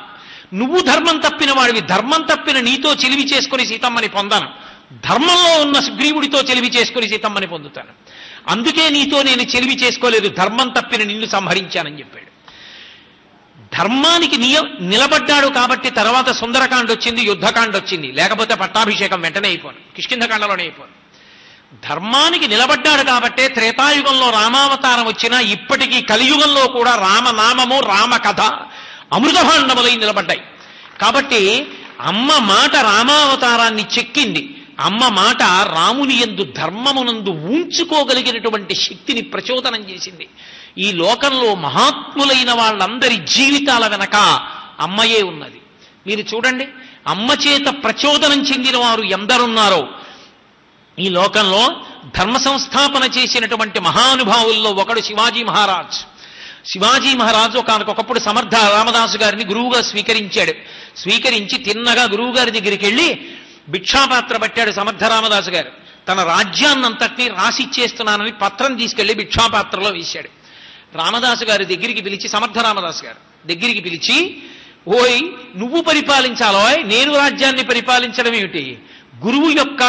నువ్వు ధర్మం తప్పిన వాడివి, ధర్మం తప్పిన నీతో చెలివి చేసుకుని సీతమ్మని పొందాను, ధర్మంలో ఉన్న సుగ్రీవుడితో చెలివి చేసుకుని సీతమ్మని పొందుతాను. అందుకే నీతో నేను చెలివి చేసుకోలేదు, ధర్మం తప్పిన నిన్ను సంహరించానని చెప్పాడు. ధర్మానికి నిలబడ్డాడు కాబట్టి తర్వాత సుందరకాండ వచ్చింది, యుద్ధకాండ వచ్చింది. లేకపోతే పట్టాభిషేకం వెంటనే అయిపోను, కిష్కింధకాండలోనే అయిపోను. ధర్మానికి నిలబడ్డాడు కాబట్టే త్రేతాయుగంలో రామావతారం వచ్చినా ఇప్పటికీ కలియుగంలో కూడా రామనామము రామ కథ అమృతభాండములై నిలబడ్డాయి. కాబట్టి అమ్మ మాట రామావతారాన్ని చెక్కింది. అమ్మ మాట రాముని యందు ధర్మమునందు ఉంచుకోగలిగినటువంటి శక్తిని ప్రచోదనం చేసింది. ఈ లోకంలో మహాత్ములైన వాళ్ళందరి జీవితాల వెనక అమ్మయే ఉన్నది. మీరు చూడండి, అమ్మ చేత ప్రచోదనం చెందిన వారు ఎందరున్నారో. ఈ లోకంలో ధర్మ సంస్థాపన చేసినటువంటి మహానుభావుల్లో ఒకడు శివాజీ మహారాజ్. శివాజీ మహారాజు ఒకనకొకప్పుడు సమర్థ రామదాసు గారిని గురువుగా స్వీకరించాడు. స్వీకరించి తిన్నగా గురువు గారి దగ్గరికి వెళ్ళి భిక్షాపాత్ర పట్టాడు సమర్థ రామదాసు గారు. తన రాజ్యాన్నంతటినీ రాసిచ్చేస్తున్నానని పత్రం తీసుకెళ్లి భిక్షాపాత్రలో వేశాడు. రామదాసు గారి దగ్గరికి పిలిచి, సమర్థ రామదాసు గారు దగ్గరికి పిలిచి, ఓయ్ నువ్వు పరిపాలించాలో, నేను రాజ్యాన్ని పరిపాలించడం ఏమిటి? గురువు యొక్క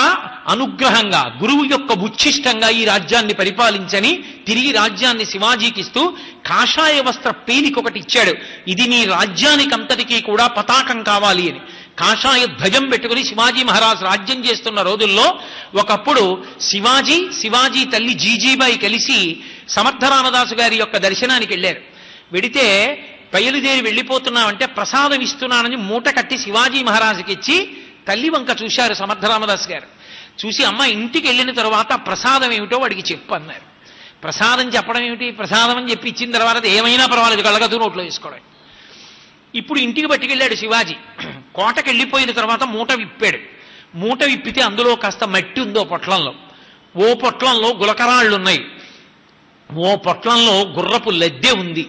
అనుగ్రహంగా, గురువు యొక్క ఉచ్ఛిష్టంగా ఈ రాజ్యాన్ని పరిపాలించని తిరిగి రాజ్యాన్ని శివాజీకి ఇస్తూ కాషాయ వస్త్ర పేలికొకటి ఇచ్చాడు. ఇది నీ రాజ్యానికంతటికీ కూడా పతాకం కావాలి అని. కాషాయ ధ్వజం పెట్టుకుని శివాజీ మహారాజ్ రాజ్యం చేస్తున్న రోజుల్లో ఒకప్పుడు శివాజీ తల్లి జీజీబాయి కలిసి సమర్థ రామదాసు గారి యొక్క దర్శనానికి వెళ్ళారు. వెడితే బయలుదేరి వెళ్ళిపోతున్నామంటే ప్రసాదం ఇస్తున్నానని మూట కట్టి శివాజీ మహారాజుకి ఇచ్చి తల్లి వంక చూశారు సమర్థ రామదాసు గారు. చూసి, అమ్మ ఇంటికి వెళ్ళిన తర్వాత ప్రసాదం ఏమిటో వాడికి చెప్పు అన్నారు. ప్రసాదం చెప్పడం ఏమిటి? ప్రసాదం అని చెప్పి ఇచ్చిన తర్వాత ఏమైనా పర్వాలేదు, కళ్ళగదు నోట్లో వేసుకోవడం. ఇప్పుడు ఇంటికి పట్టుకెళ్ళాడు శివాజీ. కోటకి వెళ్ళిపోయిన తర్వాత మూట విప్పాడు. మూట విప్పితే అందులో కాస్త మట్టి ఉందో పొట్లంలో. ఓ పొట్లంలో గులకరాళ్ళున్నాయి, ఓ పొట్లంలో గుర్రపు లద్దె ఉంది.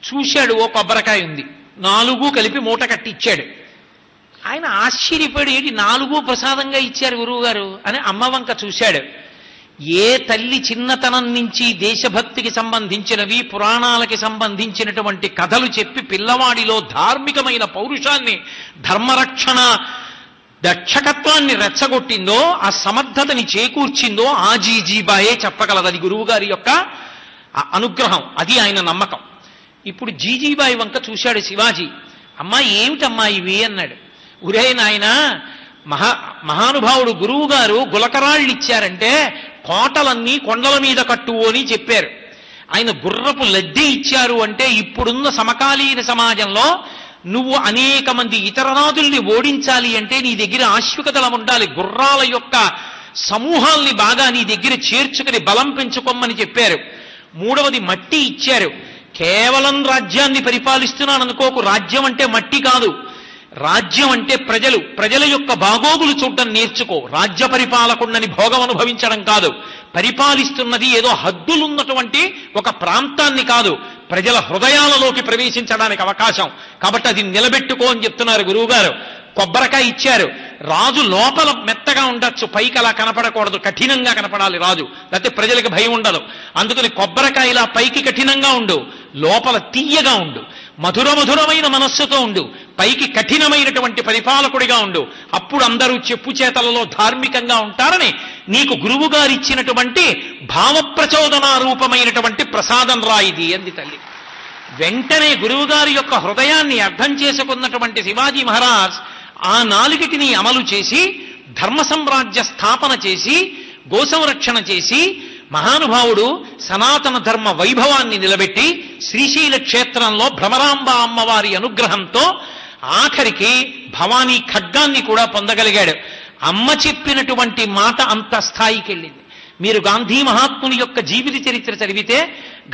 చూశాడు, ఓ కొబ్బరికాయ ఉంది. 4 కలిపి మూట కట్టి ఇచ్చాడు. ఆయన ఆశ్చర్యపోయాడు, ఏంటి 4 ప్రసాదంగా ఇచ్చారు గురువు గారు అని అమ్మ వంక చూశాడు. ఏ తల్లి చిన్నతనం నుంచి దేశభక్తికి సంబంధించినవి, పురాణాలకి సంబంధించినటువంటి కథలు చెప్పి పిల్లవాడిలో ధార్మికమైన పౌరుషాన్ని, ధర్మరక్షణ దక్షకత్వాన్ని రెచ్చగొట్టిందో, ఆ సమర్థతని చేకూర్చిందో ఆ జీజీబాయే చెప్పగలదు. అది గురువు గారి యొక్క అనుగ్రహం, అది ఆయన నమ్మకం. ఇప్పుడు జీజీబాయి వంక చూశాడు శివాజీ. అమ్మా ఏమిటమ్మా ఇవి అన్నాడు. ఉరే నాయన, మహానుభావుడు గురువు గారు గులకరాళ్ళు ఇచ్చారంటే కోటలన్నీ కొండల మీద కట్టు అని చెప్పారు. ఆయన గుర్రపు లద్దె ఇచ్చారు అంటే ఇప్పుడున్న సమకాలీన సమాజంలో నువ్వు అనేక మంది ఇతర రాజుల్ని ఓడించాలి అంటే నీ దగ్గర ఆశ్వికదళం ఉండాలి. గుర్రాల యొక్క సమూహాల్ని బాగా నీ దగ్గర చేర్చుకుని బలం పెంచుకోమని చెప్పారు. మూడవది మట్టి ఇచ్చారు. కేవలం రాజ్యాన్ని పరిపాలిస్తున్నాను అనుకోకు. రాజ్యం అంటే మట్టి కాదు. రాజ్యం అంటే ప్రజలు. ప్రజల యొక్క బాగోగులు చూడడం నేర్చుకో. రాజ్య పరిపాలకుండని భోగం అనుభవించడం కాదు. పరిపాలిస్తున్నది ఏదో హద్దులున్నటువంటి ఒక ప్రాంతాన్ని కాదు, ప్రజల హృదయాలలోకి ప్రవేశించడానికి అవకాశం. కాబట్టి అది నిలబెట్టుకో అని చెప్తున్నారు గురువుగారు. కొబ్బరికాయ ఇచ్చారు. రాజు లోపల మెత్తగా ఉండొచ్చు, పైకి అలా కనపడకూడదు, కఠినంగా కనపడాలి రాజు, లేకపోతే ప్రజలకు భయం ఉండదు. అందుకని కొబ్బరికాయలా పైకి కఠినంగా ఉండు, లోపల తీయగా ఉండు. మధురమైన మనస్సుతో ఉండు, పైకి కఠినమైనటువంటి పరిపాలకుడిగా ఉండు. అప్పుడు అందరూ చెప్పు చేతలలో ధార్మికంగా ఉంటారని నీకు గురువు గారు ఇచ్చినటువంటి భావప్రచోదనారూపమైనటువంటి ప్రసాదం రాయిది అంది తల్లి. వెంటనే గురువుగారి యొక్క హృదయాన్ని అర్థం చేసుకున్నటువంటి శివాజీ మహారాజ్ ఆ నాలుగిటిని అమలు చేసి ధర్మ సామ్రాజ్య స్థాపన చేసి గోసంరక్షణ చేసి మహానుభావుడు సనాతన ధర్మ వైభవాన్ని నిలబెట్టి శ్రీశైల క్షేత్రంలో భ్రమరాంబ అమ్మవారి అనుగ్రహంతో ఆఖరికి భవానీ ఖడ్గాన్ని కూడా పొందగలిగాడు. అమ్మ చెప్పినటువంటి మాట అంత స్థాయికి వెళ్ళింది. మీరు గాంధీ మహాత్ముని యొక్క జీవిత చరిత్ర చదివితే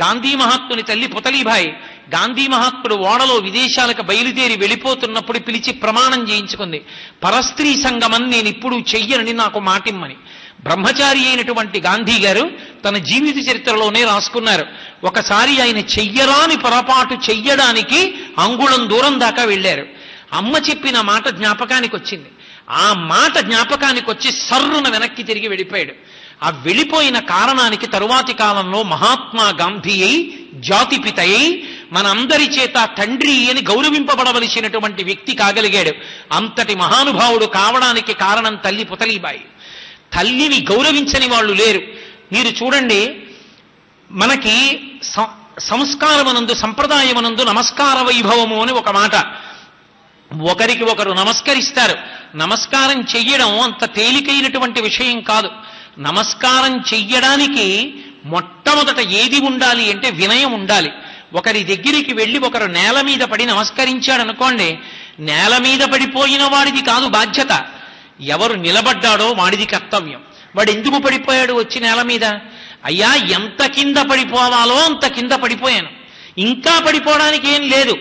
గాంధీ మహాత్ముని తల్లి పుతలీబాయి గాంధీ మహాత్ముడు ఓడలో విదేశాలకు బయలుదేరి వెళ్ళిపోతున్నప్పుడు పిలిచి ప్రమాణం చేయించుకుంది. పరస్త్రీ సంగమం నేను ఇప్పుడు చెయ్యనని నాకు మాటిమ్మని. బ్రహ్మచారి అయినటువంటి గాంధీ గారు తన జీవిత చరిత్రలోనే రాసుకున్నారు. ఒకసారి ఆయన చెయ్యరాని పొరపాటు చెయ్యడానికి అంగుళం దూరం దాకా వెళ్ళారు. అమ్మ చెప్పిన మాట జ్ఞాపకానికి వచ్చింది. ఆ మాట జ్ఞాపకానికి వచ్చి సర్రున వెనక్కి తిరిగి వెళ్ళిపోయాడు. ఆ వెళ్ళిపోయిన కారణానికి తరువాతి కాలంలో మహాత్మా గాంధీ అయి జాతిపిత అయి మనందరి చేత తండ్రి అని గౌరవింపబడవలసినటువంటి వ్యక్తి కాగలిగాడు. అంతటి మహానుభావుడు కావడానికి కారణం తల్లి పుతలీబాయి. తల్లిని గౌరవించని వాళ్ళు లేరు. మీరు చూడండి, మనకి సంస్కారమనందు సంప్రదాయమనందు నమస్కార వైభవము అని ఒక మాట. ఒకరికి ఒకరు నమస్కరిస్తారు. నమస్కారం చెయ్యడం అంత తేలికైనటువంటి విషయం కాదు. నమస్కారం చెయ్యడానికి మొట్టమొదట ఏది ఉండాలి అంటే వినయం ఉండాలి. ఒకరి దగ్గరికి వెళ్ళి ఒకరు నేల మీద పడి నమస్కరించాడనుకోండి, నేల మీద పడిపోయిన వాడిది కాదు బాధ్యత, ఎవరు నిలబడ్డాడో వాడిది కర్తవ్యం. వాడు ఎందుకు పడిపోయాడు వచ్చి నేల మీద? అయ్యా, ఎంత కింద పడిపోవాలో అంత కింద పడిపోయాను, ఇంకా పడిపోవడానికి ఏం లేదు,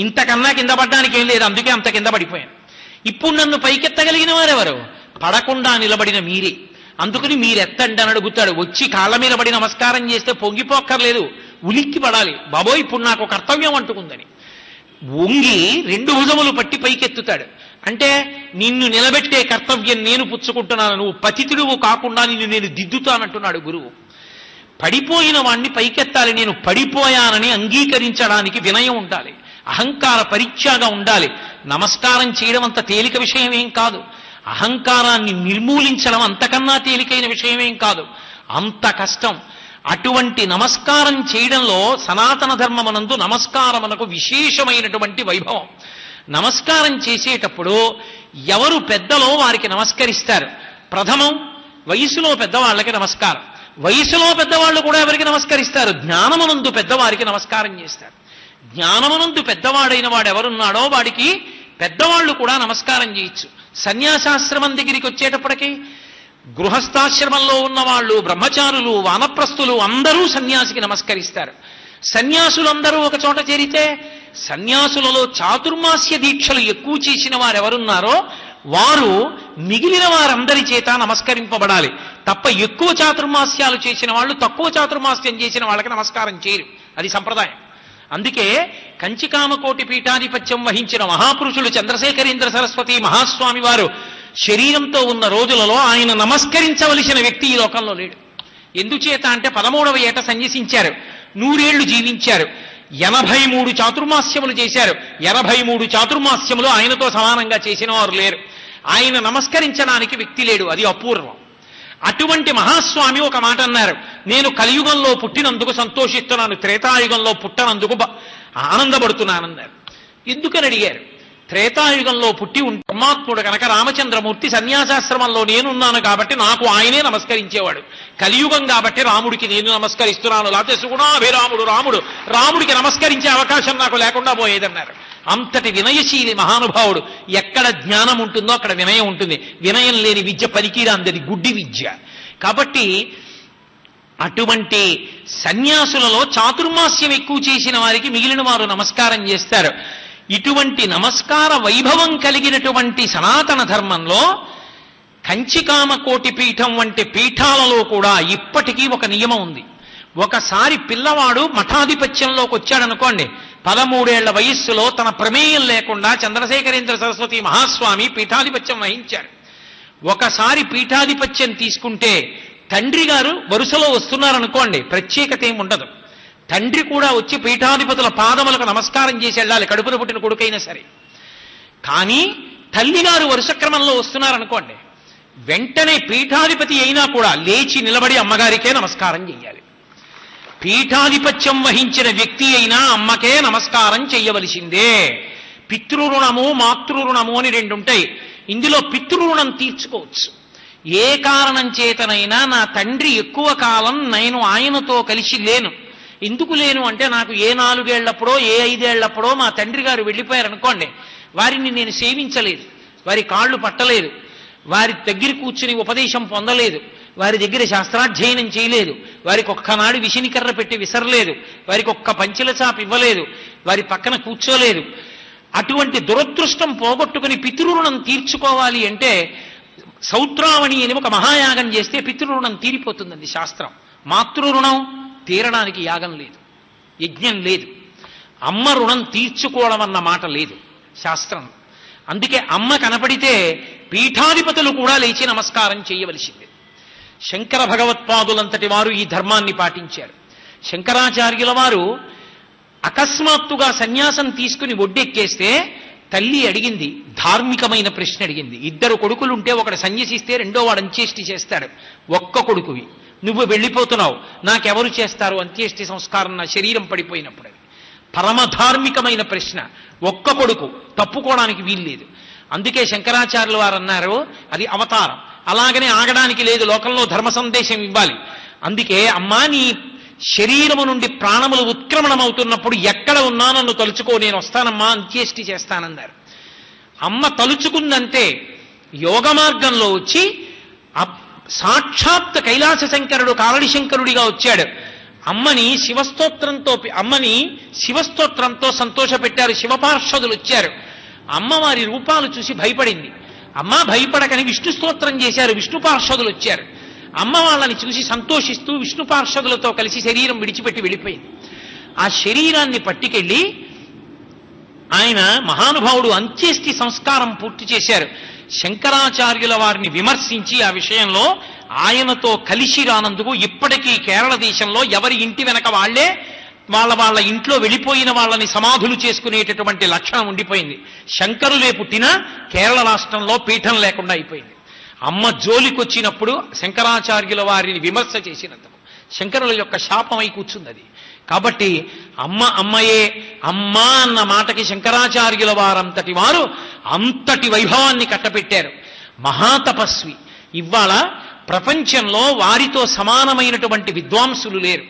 ఇంతకన్నా కింద పడ్డానికి ఏం లేదు, అందుకే అంత కింద పడిపోయాను. ఇప్పుడు నన్ను పైకెత్తగలిగిన వారెవరు? పడకుండా నిలబడిన మీరే. అందుకని మీరెత్తండి అని అడుగుతాడు. వచ్చి కాళ్ళ మీద పడి నమస్కారం చేస్తే పొంగిపోక్కర్లేదు, ఉలిక్కి పడాలి. బాబోయ్, ఇప్పుడు నాకు కర్తవ్యం అంటుకుందని వంగి రెండు భుజములు పట్టి పైకెత్తుతాడు. అంటే నిన్ను నిలబెట్టే కర్తవ్యం నేను పుచ్చుకుంటున్నాను, నువ్వు పతితుడువు కాకుండా నిన్ను నేను దిద్దుతానంటున్నాడు గురువు. పడిపోయిన వాణ్ణి పైకెత్తాలి. నేను పడిపోయానని అంగీకరించడానికి వినయం ఉండాలి, అహంకార పరిత్యాగం ఉండాలి. నమస్కారం చేయడం అంత తేలిక విషయం ఏం కాదు. అహంకారాన్ని నిర్మూలించడం అంతకన్నా తేలికైన విషయమేం కాదు, అంత కష్టం. అటువంటి నమస్కారం చేయడంలో సనాతన ధర్మమనందు నమస్కారమునకు విశేషమైనటువంటి వైభవం. నమస్కారం చేసేటప్పుడు ఎవరు పెద్దలో వారికి నమస్కరిస్తారు. ప్రథమం వయసులో పెద్దవాళ్ళకి నమస్కారం. వయసులో పెద్దవాళ్ళు కూడా ఎవరికి నమస్కరిస్తారు? జ్ఞానమునందు పెద్దవారికి నమస్కారం చేస్తారు. జ్ఞానమునందు పెద్దవాడైన వాడు ఎవరున్నాడో వాడికి పెద్దవాళ్ళు కూడా నమస్కారం చేయొచ్చు. సన్యాసాశ్రమం దగ్గరికి వచ్చేటప్పటికీ గృహస్థాశ్రమంలో ఉన్నవాళ్ళు, బ్రహ్మచారులు, వానప్రస్థులు అందరూ సన్యాసికి నమస్కరిస్తారు. సన్యాసులందరూ ఒక చోట చేరితే సన్యాసులలో చాతుర్మాస్య దీక్షలు ఎక్కువ చేసిన వారు ఎవరున్నారో వారు మిగిలిన వారందరి చేత నమస్కరింపబడాలి తప్ప ఎక్కువ చాతుర్మాస్యాలు చేసిన వాళ్ళు తక్కువ చాతుర్మాస్యం చేసిన వాళ్ళకి నమస్కారం చేయరు. అది సంప్రదాయం. అందుకే కంచికామకోటి పీఠాధిపత్యం వహించిన మహాపురుషులు చంద్రశేఖరేంద్ర సరస్వతి మహాస్వామి వారు శరీరంతో ఉన్న రోజులలో ఆయన నమస్కరించవలసిన వ్యక్తి ఈ లోకంలో లేడు. ఎందుచేత అంటే 13వ ఏట సన్యసించారు, 100 ఏళ్లు జీవించారు, 83 చాతుర్మాస్యములు చేశారు. 83 చాతుర్మాస్యములు ఆయనతో సమానంగా చేసిన వారు లేరు. ఆయన నమస్కరించడానికి వ్యక్తి లేడు, అది అపూర్వం. అటువంటి మహాస్వామి ఒక మాట అన్నారు, నేను కలియుగంలో పుట్టినందుకు సంతోషిస్తున్నాను, త్రేతాయుగంలో పుట్టనందుకు ఆనందపడుతున్నానన్నారు. ఎందుకని అడిగారు. త్రేతాయుగంలో పుట్టి పరమాత్ముడు కనుక రామచంద్రమూర్తి సన్యాసాశ్రమంలో నేనున్నాను కాబట్టి నాకు ఆయనే నమస్కరించేవాడు. కలియుగం కాబట్టి రాముడికి నేను నమస్కరిస్తున్నాను, లేకపోతే సుగుణాభిరాముడు రాముడికి నమస్కరించే అవకాశం నాకు లేకుండా పోయేదన్నారు. అంతటి వినయశీలి మహానుభావుడు. ఎక్కడ జ్ఞానం ఉంటుందో అక్కడ వినయం ఉంటుంది. వినయం లేని విద్య పనికిరాందది గుడ్డి విద్య. కాబట్టి అటువంటి సన్యాసులలో చాతుర్మాస్యం ఎక్కువ చేసిన వారికి మిగిలిన వారు నమస్కారం చేస్తారు. ఇటువంటి నమస్కార వైభవం కలిగినటువంటి సనాతన ధర్మంలో కంచికామకోటి పీఠం వంటి పీఠాలలో కూడా ఇప్పటికీ ఒక నియమం ఉంది. ఒకసారి పిల్లవాడు మఠాధిపత్యంలోకి వచ్చాడనుకోండి, 13 ఏళ్ల వయస్సులో తన ప్రమేయం లేకుండా చంద్రశేఖరేంద్ర సరస్వతి మహాస్వామి పీఠాధిపత్యం వహించారు. ఒకసారి పీఠాధిపత్యం తీసుకుంటే తండ్రి గారు వరుసలో వస్తున్నారనుకోండి, ప్రత్యేకత ఏమి ఉండదు. తండ్రి కూడా వచ్చి పీఠాధిపతుల పాదములకు నమస్కారం చేసి వెళ్ళాలి, కడుపున పుట్టిన కొడుకైనా సరే. కానీ తల్లిగారు వరుస క్రమంలో వస్తున్నారనుకోండి, వెంటనే పీఠాధిపతి అయినా కూడా లేచి నిలబడి అమ్మగారికే నమస్కారం చెయ్యాలి. పీఠాధిపత్యం వహించిన వ్యక్తి అయినా అమ్మకే నమస్కారం చెయ్యవలసిందే. పితృరుణము మాతృరుణము అని 2 ఉంటాయి. ఇందులో పితృరుణం తీర్చుకోవచ్చు. ఏ కారణం చేతనైనా నా తండ్రి ఎక్కువ కాలం నేను ఆయనతో కలిసి లేను. ఎందుకు లేను అంటే, నాకు ఏ 4 ఏళ్లప్పుడో ఏ 5 ఏళ్లప్పుడో మా తండ్రి గారు వెళ్ళిపోయారనుకోండి, వారిని నేను సేవించలేదు, వారి కాళ్ళు పట్టలేదు, వారి దగ్గర కూర్చుని ఉపదేశం పొందలేదు, వారి దగ్గర శాస్త్రాధ్యయనం చేయలేదు, వారికి ఒక్కనాడు విషినికర్ర పెట్టి విసరలేదు, వారికి ఒక్క పంచెల చాప ఇవ్వలేదు, వారి పక్కన కూర్చోలేదు. అటువంటి దురదృష్టం పోగొట్టుకుని పితృరుణం తీర్చుకోవాలి అంటే సౌత్రావణి అని ఒక మహాయాగం చేస్తే పితృరుణం తీరిపోతుందండి శాస్త్రం. మాతృరుణం తీరడానికి యాగం లేదు, యజ్ఞం లేదు. అమ్మ రుణం తీర్చుకోవడం అన్న మాట లేదు శాస్త్రం. అందుకే అమ్మ కనపడితే పీఠాధిపతులు కూడా లేచి నమస్కారం చేయవలసిందే. శంకర భగవత్పాదులంతటి వారు ఈ ధర్మాన్ని పాటించారు. శంకరాచార్యుల వారు అకస్మాత్తుగా సన్యాసం తీసుకుని ఒడ్డెక్కేస్తే తల్లి అడిగింది, ధార్మికమైన ప్రశ్న అడిగింది. 2 కొడుకులుంటే ఒకడు సన్యసిస్తే రెండో వాడు అంత్యేష్టి చేస్తాడు. ఒక్క కొడుకువి, నువ్వు వెళ్ళిపోతున్నావు, నాకెవరు చేస్తారు అంత్యేష్టి సంస్కారం నా శరీరం పడిపోయినప్పుడు? పరమధార్మికమైన ప్రశ్న. ఒక్క కొడుకు, తప్పుకోవడానికి వీల్లేదు. అందుకే శంకరాచార్యులు వారు అన్నారు, అది అవతారం, అలాగనే ఆగడానికి లేదు, లోకంలో ధర్మ సందేశం ఇవ్వాలి. అందుకే అమ్మా, నీ శరీరము నుండి ప్రాణములు ఉత్క్రమణమవుతున్నప్పుడు ఎక్కడ ఉన్నా నన్ను తలుచుకో, నేను వస్తానమ్మా, అంత్యేష్టి చేస్తానన్నారు. అమ్మ తలుచుకుందంటే యోగ మార్గంలో వచ్చి సాక్షాత్ కైలాస శంకరుడు కారడి శంకరుడిగా వచ్చాడు. అమ్మని శివస్తోత్రంతో సంతోషపెట్టారు. శివపార్షదులు వచ్చారు. అమ్మవారి రూపాలు చూసి భయపడింది. అమ్మ భయపడకని విష్ణు స్తోత్రం చేశారు. విష్ణు పార్షదులు వచ్చారు. అమ్మ వాళ్ళని చూసి సంతోషిస్తూ విష్ణు పార్షదులతో కలిసి శరీరం విడిచిపెట్టి వెళ్ళిపోయింది. ఆ శరీరాన్ని పట్టుకెళ్ళి ఆయన మహానుభావుడు అంత్యేష్టి సంస్కారం పూర్తి చేశారు. శంకరాచార్యుల వారిని విమర్శించి ఆ విషయంలో ఆయనతో కలిసి రానందుకు ఇప్పటికీ కేరళ దేశంలో ఎవరి ఇంటి వెనక వాళ్లే వాళ్ళ ఇంట్లో వెళ్ళిపోయిన వాళ్ళని సమాధులు చేసుకునేటటువంటి లక్షణం ఉండిపోయింది. శంకరులే పుట్టినా కేరళ రాష్ట్రంలో పీఠం లేకుండా అయిపోయింది. అమ్మ జోలికొచ్చినప్పుడు శంకరాచార్యుల వారిని విమర్శ చేసినందుకు శంకరుల యొక్క శాపమై కూర్చుంది. కాబట్టి అమ్మయే అమ్మ అన్న మాటకి శంకరాచార్యుల వారంతటి వారు అంతటి వైభవాన్ని కట్టపెట్టారు. మహాతపస్వి. ఇవాళ ప్రపంచంలో వారితో సమానమైనటువంటి విద్వాంసులు లేరు.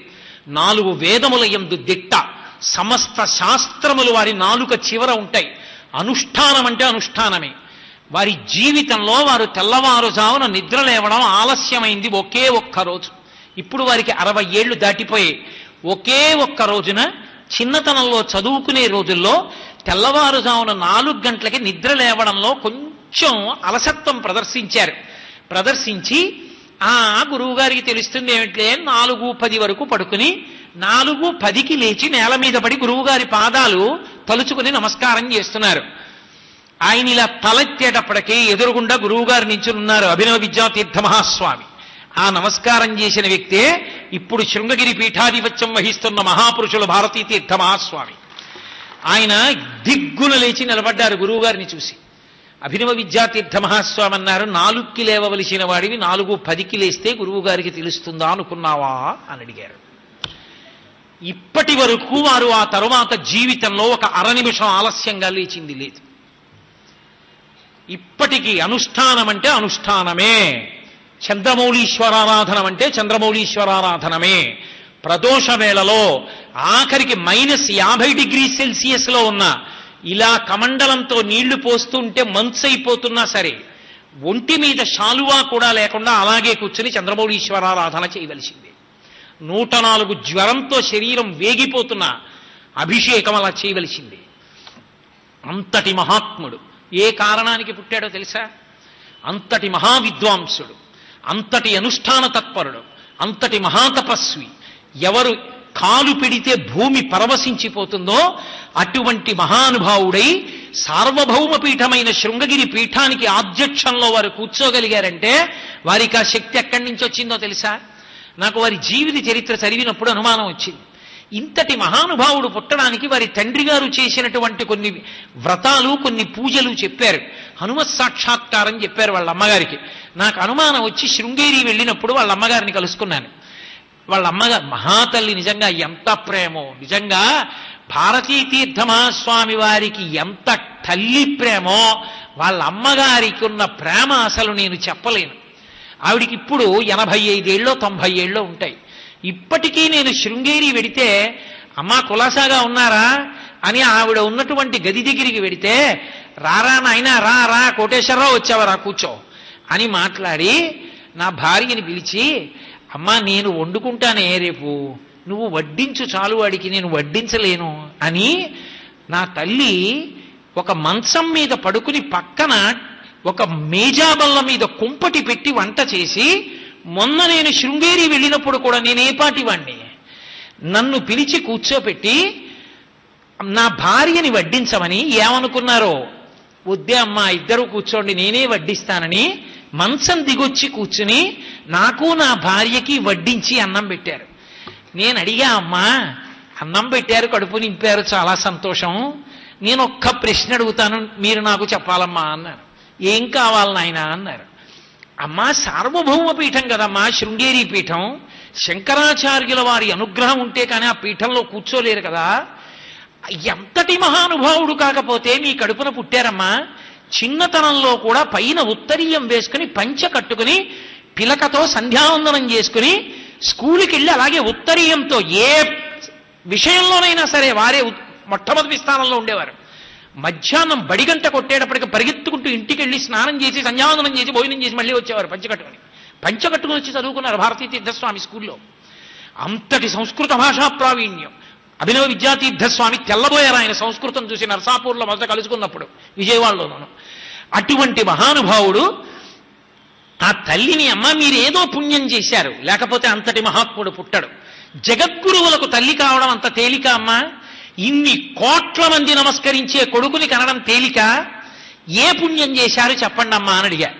4 వేదముల యందు దిట్ట, సమస్త శాస్త్రములు వారి నాలుక చివర ఉంటాయి. అనుష్ఠానం అంటే అనుష్ఠానమే. వారి జీవితంలో వారు తెల్లవారుజామున నిద్ర లేవడం ఆలస్యమైంది ఒకే ఒక్క రోజు. ఇప్పుడు వారికి 60 ఏళ్లు దాటిపోయాయి. ఒకే ఒక్క రోజున చిన్నతనంలో చదువుకునే రోజుల్లో తెల్లవారుజామున 4 గంటలకి నిద్ర లేవడంలో కొంచెం అలసత్వం ప్రదర్శించి గురువుగారికి తెలుస్తుంది ఏమిట్లే 4:10 వరకు పడుకుని 4:10కి లేచి నేల మీద పడి గురువుగారి పాదాలు తలుచుకుని నమస్కారం చేస్తున్నారు. ఆయన ఇలా తలెత్తేటప్పటికీ ఎదురుగుండా గురువుగారు నించున్నారు అభినవ విద్యాతీర్థ మహాస్వామి. ఆ నమస్కారం చేసిన వ్యక్తే ఇప్పుడు శృంగగిరి పీఠాధిపత్యం వహిస్తున్న మహాపురుషులు భారతీ తీర్థ మహాస్వామి. ఆయన దిగ్గున లేచి నిలబడ్డారు గురువుగారిని చూసి. అభినవ విద్యాతీర్థ మహాస్వామి అన్నారు, 4కి లేవవలసిన వాడివి 4:10కి లేస్తే గురువుగారికి తెలుస్తుందా అనుకున్నావా అని అడిగారు. ఇప్పటి వరకు వారు ఆ తరువాత జీవితంలో ఒక అర నిమిషం ఆలస్యంగా లేచింది లేదు. ఇప్పటికీ అనుష్ఠానం అంటే అనుష్ఠానమే, చంద్రమౌళీశ్వరారాధనం అంటే చంద్రమౌళీశ్వరారాధనమే. ప్రదోష వేళలో ఆఖరికి -50°C ఉన్న ఇలా కమండలంతో నీళ్లు పోస్తుంటే మంచైపోతున్నా సరే ఒంటి మీద శాలువా కూడా లేకుండా అలాగే కూర్చుని చంద్రమౌళీశ్వరారాధన చేయవలసిందే. 104 జ్వరంతో శరీరం వేగిపోతున్న అభిషేకం అలా చేయవలసిందే. అంతటి మహాత్ముడు ఏ కారణానికి పుట్టాడో తెలుసా? అంతటి మహావిద్వాంసుడు, అంతటి అనుష్ఠాన తత్పరుడు, అంతటి మహాతపస్వి. ఎవరు కాలు పెడితే భూమి పరవశించిపోతుందో అటువంటి మహానుభావుడై సార్వభౌమ పీఠమైన శృంగగిరి పీఠానికి ఆధ్యక్షంలో వారు కూర్చోగలిగారంటే వారికి ఆ శక్తి ఎక్కడి నుంచి వచ్చిందో తెలుసా? నాకు వారి జీవిత చరిత్ర చదివినప్పుడు అనుమానం వచ్చింది. ఇంతటి మహానుభావుడు పుట్టడానికి వారి తండ్రి గారు చేసినటువంటి కొన్ని వ్రతాలు, కొన్ని పూజలు చెప్పారు. హనుమత్ సాక్షాత్కారం చెప్పారు వాళ్ళ అమ్మగారికి. నాకు అనుమానం వచ్చి శృంగేరి వెళ్ళినప్పుడు వాళ్ళ అమ్మగారిని కలుసుకున్నాను. వాళ్ళ అమ్మగారు మహాతల్లి, నిజంగా ఎంత ప్రేమో, నిజంగా భారతీ తీర్థ మహాస్వామి వారికి ఎంత తల్లి ప్రేమో వాళ్ళ అమ్మగారికి ఉన్న ప్రేమ అసలు నేను చెప్పలేను. ఆవిడికి ఇప్పుడు 85 ఏళ్ళో 90 ఏళ్ళో ఉంటాయి. ఇప్పటికీ నేను శృంగేరి వెడితే అమ్మా కులాసాగా ఉన్నారా అని ఆవిడ ఉన్నటువంటి గది దగ్గరికి వెడితే రారా నాయనా రా రా కోటేశ్వరరావు వచ్చావరా కూర్చో అని మాట్లాడి నా భార్యని పిలిచి అమ్మా నేను వండుకుంటానే రేపు, నువ్వు వడ్డించు చాలు వాడికి, నేను వడ్డించలేను అని నా తల్లి ఒక మంచం మీద పడుకుని పక్కన ఒక మేజాబల్ల మీద కుంపటి పెట్టి వంట చేసి, మొన్న నేను శృంగేరి వెళ్ళినప్పుడు కూడా నేనేపాటి వాణ్ణి నన్ను పిలిచి కూర్చోపెట్టి నా భార్యని వడ్డించమని ఏమనుకున్నారో, వద్దే అమ్మా ఇద్దరు కూర్చోండి నేనే వడ్డిస్తానని మంచం దిగొచ్చి కూర్చుని నాకు నా భార్యకి వడ్డించి అన్నం పెట్టారు. నేను అడిగా, అమ్మా అన్నం పెట్టారు, కడుపు నింపారు, చాలా సంతోషం, నేను ఒక్క ప్రశ్న అడుగుతాను, మీరు నాకు చెప్పాలమ్మా అన్నాను. ఏం కావాలి నాయనా అన్నారు. అమ్మా సార్వభౌమ పీఠం కదమ్మా శృంగేరి పీఠం, శంకరాచార్యుల వారి అనుగ్రహం ఉంటే కానీ ఆ పీఠంలో కూర్చోలేరు కదా, ఎంతటి మహానుభావుడు కాకపోతే మీ కడుపున పుట్టారమ్మా, చిన్నతనంలో కూడా పైన ఉత్తరీయం వేసుకుని పంచ కట్టుకుని పిలకతో సంధ్యావందనం చేసుకుని స్కూల్కి వెళ్ళి అలాగే ఉత్తరీయంతో ఏ విషయంలోనైనా సరే వారే మొట్టమొదటి స్థానంలో ఉండేవారు. మధ్యాహ్నం బడిగంట కొట్టేటప్పటికి పరిగెత్తుకుంటూ ఇంటికి వెళ్ళి స్నానం చేసి సంధ్యావందనం చేసి భోజనం చేసి మళ్ళీ వచ్చేవారు పంచకట్టుకుని వచ్చి చదువుకున్నారు భారతీ తీర్థస్వామి స్కూల్లో. అంతటి సంస్కృత భాషా ప్రావీణ్యం. అభినవ విద్యాతీర్థస్వామి తెల్లబోయారు ఆయన సంస్కృతం చూసి నర్సాపూర్లో మొదట కలుసుకున్నప్పుడు, విజయవాడలోనూ. అటువంటి మహానుభావుడు ఆ తల్లిని అమ్మ మీరేదో పుణ్యం చేశారు, లేకపోతే అంతటి మహాత్ముడు పుట్టడు. జగద్గురువులకు తల్లి కావడం అంత తేలిక అమ్మా? ఇన్ని కోట్ల మంది నమస్కరించే కొడుకుని కనడం తేలిక? ఏ పుణ్యం చేశారు చెప్పండి అమ్మా అని అడిగా.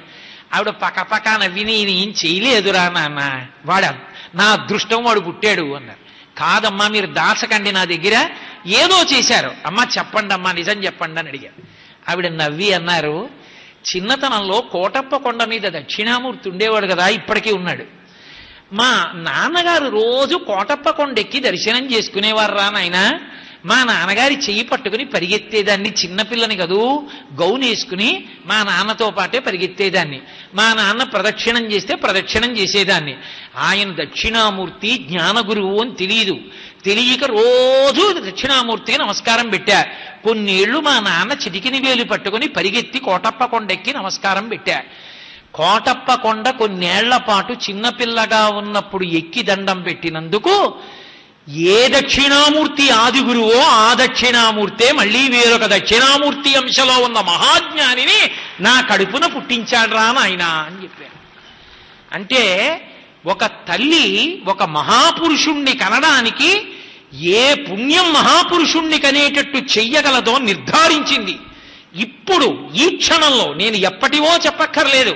ఆవిడ పక్కపక్క నవ్విని ఏం చేయలేదురా నాన్న, వాడు నా అదృష్టం వాడు పుట్టాడు అన్నారు. కాదమ్మా మీరు దాచకండి, నా దగ్గర ఏదో చేశారు అమ్మా చెప్పండి అమ్మా నిజం చెప్పండి అని అడిగారు. ఆవిడ నవ్వి అన్నారు, చిన్నతనంలో కోటప్ప కొండ మీద దక్షిణామూర్తి ఉండేవాడు కదా, ఇప్పటికీ ఉన్నాడు. మా నాన్నగారు రోజు కోటప్ప కొండ ఎక్కి దర్శనం చేసుకునేవారు రా నాయన. మా నాన్నగారి చెయ్యి పట్టుకుని పరిగెత్తేదాన్ని, చిన్నపిల్లని కదూ గౌను వేసుకుని మా నాన్నతో పాటే పరిగెత్తేదాన్ని. మా నాన్న ప్రదక్షిణం చేస్తే ప్రదక్షిణం చేసేదాన్ని. ఆయన దక్షిణామూర్తి జ్ఞానగురువు అని తెలియక రోజు దక్షిణామూర్తికి నమస్కారం పెట్టా. కొన్నేళ్లు మా నాన్న చిటికిని వేలు పట్టుకుని పరిగెత్తి కోటప్ప కొండెక్కి నమస్కారం పెట్టా. కోటప్ప కొండ కొన్నేళ్ల పాటు చిన్నపిల్లగా ఉన్నప్పుడు ఎక్కి దండం పెట్టినందుకు ఏ దక్షిణామూర్తి ఆది గురువో ఆ దక్షిణామూర్తే మళ్ళీ వేరొక దక్షిణామూర్తి అంశలో ఉన్న మహాజ్ఞానిని నా కడుపున పుట్టించాడ్రా నాయనా అని చెప్పారు. అంటే ఒక తల్లి ఒక మహాపురుషుణ్ణి కనడానికి ఏ పుణ్యం మహాపురుషుణ్ణి కనేటట్టు చెయ్యగలదో నిర్ధారించింది. ఇప్పుడు ఈ క్షణంలో, నేను ఎప్పటివో చెప్పక్కర్లేదు,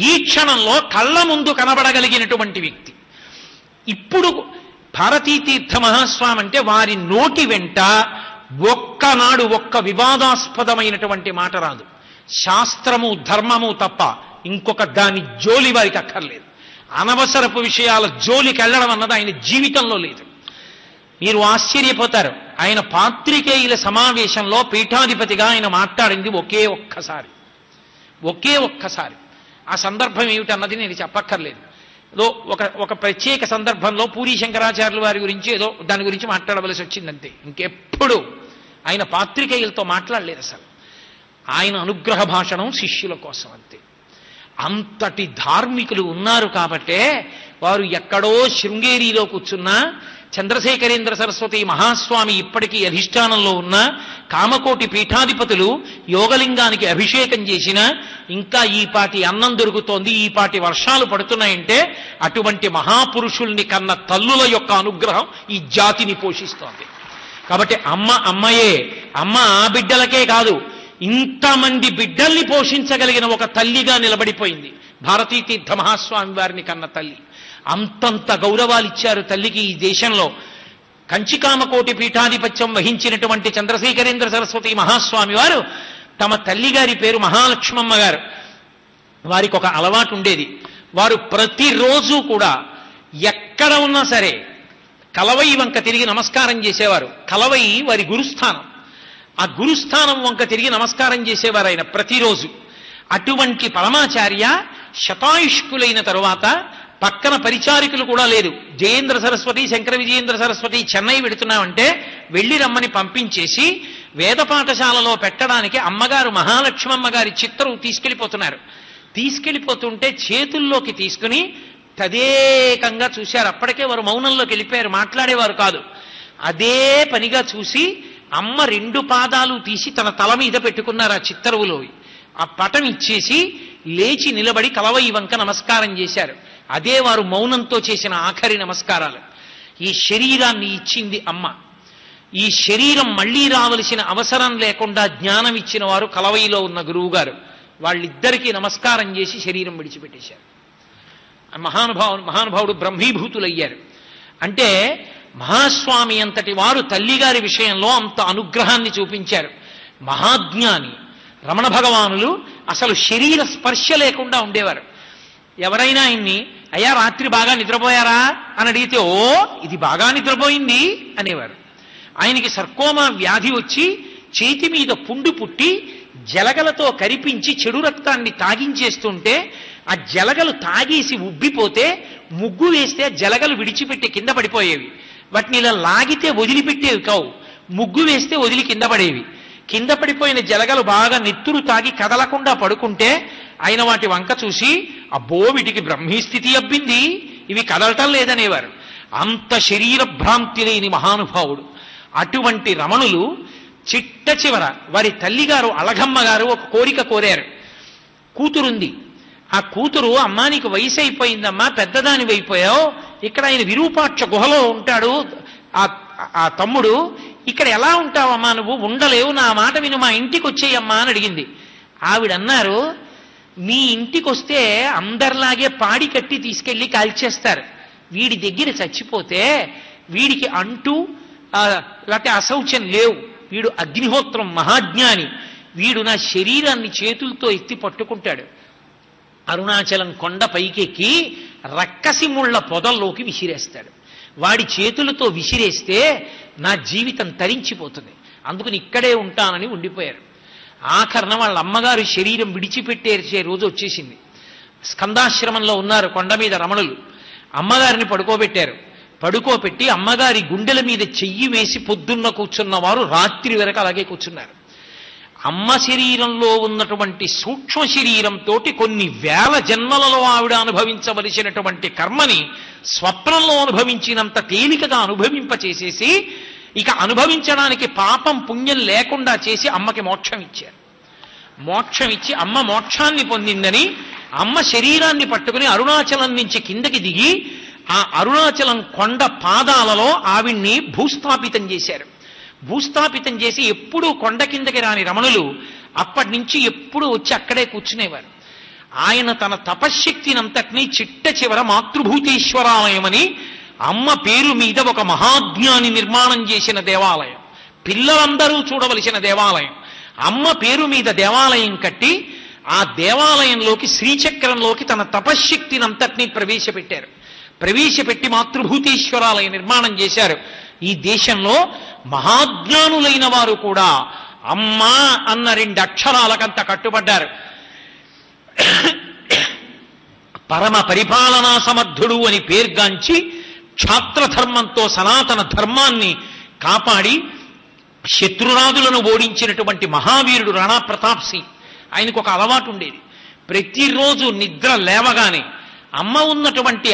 ఈ క్షణంలో కళ్ళ ముందు కనబడగలిగినటువంటి వ్యక్తి. ఇప్పుడు భారతీ తీర్థ మహాస్వామి అంటే వారి నోటి వెంట ఒక్కనాడు ఒక్క వివాదాస్పదమైనటువంటి మాట రాదు. శాస్త్రము ధర్మము తప్ప ఇంకొక దాని జోలి వారికి అక్కర్లేదు. అనవసరపు విషయాల జోలికి వెళ్ళడం అన్నది ఆయన జీవితంలో లేదు. మీరు ఆశ్చర్యపోతారు. ఆయన పాత్రికేయుల సమావేశంలో పీఠాధిపతిగా ఆయన మాట్లాడింది ఒకే ఒక్కసారి. ఆ సందర్భం ఏమిటన్నది నేను చెప్పక్కర్లేదు. ఏదో ఒక ప్రత్యేక సందర్భంలో పూరీ శంకరాచార్యుల వారి గురించి ఏదో దాని గురించి మాట్లాడవలసి వచ్చిందంతే. ఇంకెప్పుడు ఆయన పాత్రికేయులతో మాట్లాడలేదు అసలు. ఆయన అనుగ్రహ భాషణం శిష్యుల కోసం అంతే. అంతటి ధార్మికులు ఉన్నారు కాబట్టే వారు ఎక్కడో శృంగేరిలో కూర్చున్నా, చంద్రశేఖరేంద్ర సరస్వతి మహాస్వామి ఇప్పటికీ అధిష్టానంలో ఉన్న కామకోటి పీఠాధిపతులు యోగలింగానికి అభిషేకం చేసిన ఇంకా ఈ పాటి అన్నం దొరుకుతోంది, ఈ పాటి వర్షాలు పడుతున్నాయంటే అటువంటి మహాపురుషుల్ని కన్న తల్లుల యొక్క అనుగ్రహం ఈ జాతిని పోషిస్తోంది. కాబట్టి అమ్మయే అమ్మ ఆ బిడ్డలకే కాదు, ఇంతమంది బిడ్డల్ని పోషించగలిగిన ఒక తల్లిగా నిలబడిపోయింది భారతీ తీర్థ మహాస్వామి వారిని కన్న తల్లి. అంతంత గౌరవాలు ఇచ్చారు తల్లికి ఈ దేశంలో. కంచికామకోటి పీఠాధిపత్యం వహించినటువంటి చంద్రశేఖరేంద్ర సరస్వతి మహాస్వామి వారు తమ తల్లిగారి పేరు మహాలక్ష్మమ్మ గారు. వారికి ఒక అలవాటు ఉండేది. వారు ప్రతిరోజు కూడా ఎక్కడ ఉన్నా సరే కలవై వంక తిరిగి నమస్కారం చేసేవారు. కలవై వారి గురుస్థానం. ఆ గురుస్థానం వంక తిరిగి నమస్కారం చేసేవారు ఆయన ప్రతిరోజు. అటువంటి పరమాచార్య శతాయుష్కులైన తరువాత పక్కన పరిచారికులు కూడా లేదు. జయేంద్ర సరస్వతి, శంకర విజయేంద్ర సరస్వతి చెన్నై వెడుతున్నామంటే వెళ్ళి రమ్మని పంపించేసి వేద పాఠశాలలో పెట్టడానికి అమ్మగారు మహాలక్ష్మమ్మ గారి చిత్రం తీసుకెళ్ళిపోతున్నారు. తీసుకెళ్ళిపోతుంటే చేతుల్లోకి తీసుకుని తదేకంగా చూశారు. అప్పటికే వారు మౌనంలోకి వెళ్ళిపోయారు, మాట్లాడేవారు కాదు. అదే పనిగా చూసి అమ్మ 2 పాదాలు తీసి తన తల మీద పెట్టుకున్నారు ఆ చిత్తరువులో. ఆ పటం ఇచ్చేసి లేచి నిలబడి కలవై వంక నమస్కారం చేశారు. అదే వారు మౌనంతో చేసిన ఆఖరి నమస్కారాలు. ఈ శరీరాన్ని ఇచ్చింది అమ్మ. ఈ శరీరం మళ్లీ రావలసిన అవసరం లేకుండా జ్ఞానం ఇచ్చిన వారు కలవైలో ఉన్న గురువు గారు. వాళ్ళిద్దరికీ నమస్కారం చేసి శరీరం విడిచిపెట్టేశారు. మహానుభావుడు బ్రహ్మీభూతులయ్యారు. అంటే మహాస్వామి అంతటి వారు తల్లిగారి విషయంలో అంత అనుగ్రహాన్ని చూపించారు. మహాజ్ఞాని రమణ భగవానులు అసలు శరీర స్పర్శ లేకుండా ఉండేవారు. ఎవరైనా ఆయన్ని అయ్యా రాత్రి బాగా నిద్రపోయారా అని అడిగితే ఓ ఇది బాగా నిద్రపోయింది అనేవారు. ఆయనకి సర్కోమా వ్యాధి వచ్చి చేతి మీద పుండు పుట్టి జలగలతో కరిపించి చెడు రక్తాన్ని తాగించేస్తుంటే ఆ జలగలు తాగేసి ఉబ్బిపోతే ముగ్గు వేస్తే జలగలు విడిచిపెట్టి కింద పడిపోయేవి. వాటిని ఇలా లాగితే వదిలిపెట్టేవి కావు, ముగ్గు వేస్తే వదిలి కింద పడేవి. కింద పడిపోయిన జలగలు బాగా నెత్తురు తాగి కదలకుండా పడుకుంటే ఆయన వాటి వంక చూసి అబ్బో వీటికి బ్రహ్మీస్థితి అబ్బింది, ఇవి కదలటం లేదనేవారు. అంత శరీర భ్రాంతి లేని మహానుభావుడు. అటువంటి రమణులు చిట్ట చివర వారి తల్లిగారు అళగమ్మ గారు ఒక కోరిక కోరారు. కూతురుంది. ఆ కూతురు అమ్మా నీకు వయసు అయిపోయిందమ్మా, పెద్దదాని అయిపోయావు, ఇక్కడ ఆయన విరూపాక్ష గుహలో ఉంటాడు ఆ తమ్ముడు, ఇక్కడ ఎలా ఉంటావమ్మా నువ్వు, ఉండలేవు, నా మాట విను, మా ఇంటికి వచ్చేయమ్మా అని అడిగింది. ఆవిడన్నారు మీ ఇంటికి వస్తే అందరిలాగే పాడి కట్టి తీసుకెళ్లి కాల్చేస్తారు, వీడి దగ్గర చచ్చిపోతే వీడికి అంటూ లేకపోతే అశౌచం లేవు, వీడు అగ్నిహోత్రం మహాజ్ఞాని, వీడు నా శరీరాన్ని చేతులతో ఎత్తి పట్టుకుంటాడు, అరుణాచలం కొండ పైకెక్కి రక్కసి ముళ్ళ పొదల్లోకి విసిరేస్తాడు, వాడి చేతులతో విసిరేస్తే నా జీవితం తరించిపోతుంది, అందుకని ఇక్కడే ఉంటానని ఉండిపోయారు. ఆఖరణ వాళ్ళ అమ్మగారు శరీరం విడిచిపెట్టేసే రోజు వచ్చేసింది. స్కందాశ్రమంలో ఉన్నారు కొండ మీద రమణులు. అమ్మగారిని పడుకోబెట్టారు. పడుకోబెట్టి అమ్మగారి గుండెల మీద చెయ్యి వేసి పొద్దున్న కూర్చున్నవారు రాత్రి వరకు అలాగే కూర్చున్నారు. అమ్మ శరీరంలో ఉన్నటువంటి సూక్ష్మ శరీరంతో కొన్ని వేల జన్మలలో ఆవిడ అనుభవించవలసినటువంటి కర్మని స్వప్నంలో అనుభవించినంత తేలికగా అనుభవింపచేసేసి ఇక అనుభవించడానికి పాపం పుణ్యం లేకుండా చేసి అమ్మకి మోక్షం ఇచ్చారు. మోక్షం ఇచ్చి అమ్మ మోక్షాన్ని పొందిందని అమ్మ శరీరాన్ని పట్టుకుని అరుణాచలం నుంచి కిందకి దిగి ఆ అరుణాచలం కొండ పాదాలలో ఆవిడ్ని భూస్థాపితం చేశారు. భూస్థాపితం చేసి ఎప్పుడూ కొండ కిందకి రాని రమణులు అప్పటి నుంచి ఎప్పుడూ వచ్చి అక్కడే కూర్చునేవారు. ఆయన తన తపశ్శక్తినంతటినీ చిట్ట చివర మాతృభూతేశ్వరాలయమని అమ్మ పేరు మీద ఒక మహాజ్ఞాని నిర్మాణం చేసిన దేవాలయం, పిల్లలందరూ చూడవలసిన దేవాలయం, అమ్మ పేరు మీద దేవాలయం కట్టి ఆ దేవాలయంలోకి శ్రీచక్రంలోకి తన తపశ్శక్తినంతటినీ ప్రవేశపెట్టారు. ప్రవేశపెట్టి మాతృభూతేశ్వరాలయ నిర్మాణం చేశారు. ఈ దేశంలో మహాజ్ఞానులైన వారు కూడా అమ్మా అన్న 2 అక్షరాలకంత కట్టుబడ్డారు. పరమ పరిపాలనా సమర్థుడు అని పేర్గాంచి క్షాత్రధర్మంతో సనాతన ధర్మాన్ని కాపాడి శత్రురాజులను ఓడించినటువంటి మహావీరుడు రాణా ప్రతాప్ సింగ్. ఆయనకు ఒక అలవాటు ఉండేది. ప్రతిరోజు నిద్ర లేవగానే అమ్మ ఉన్నటువంటి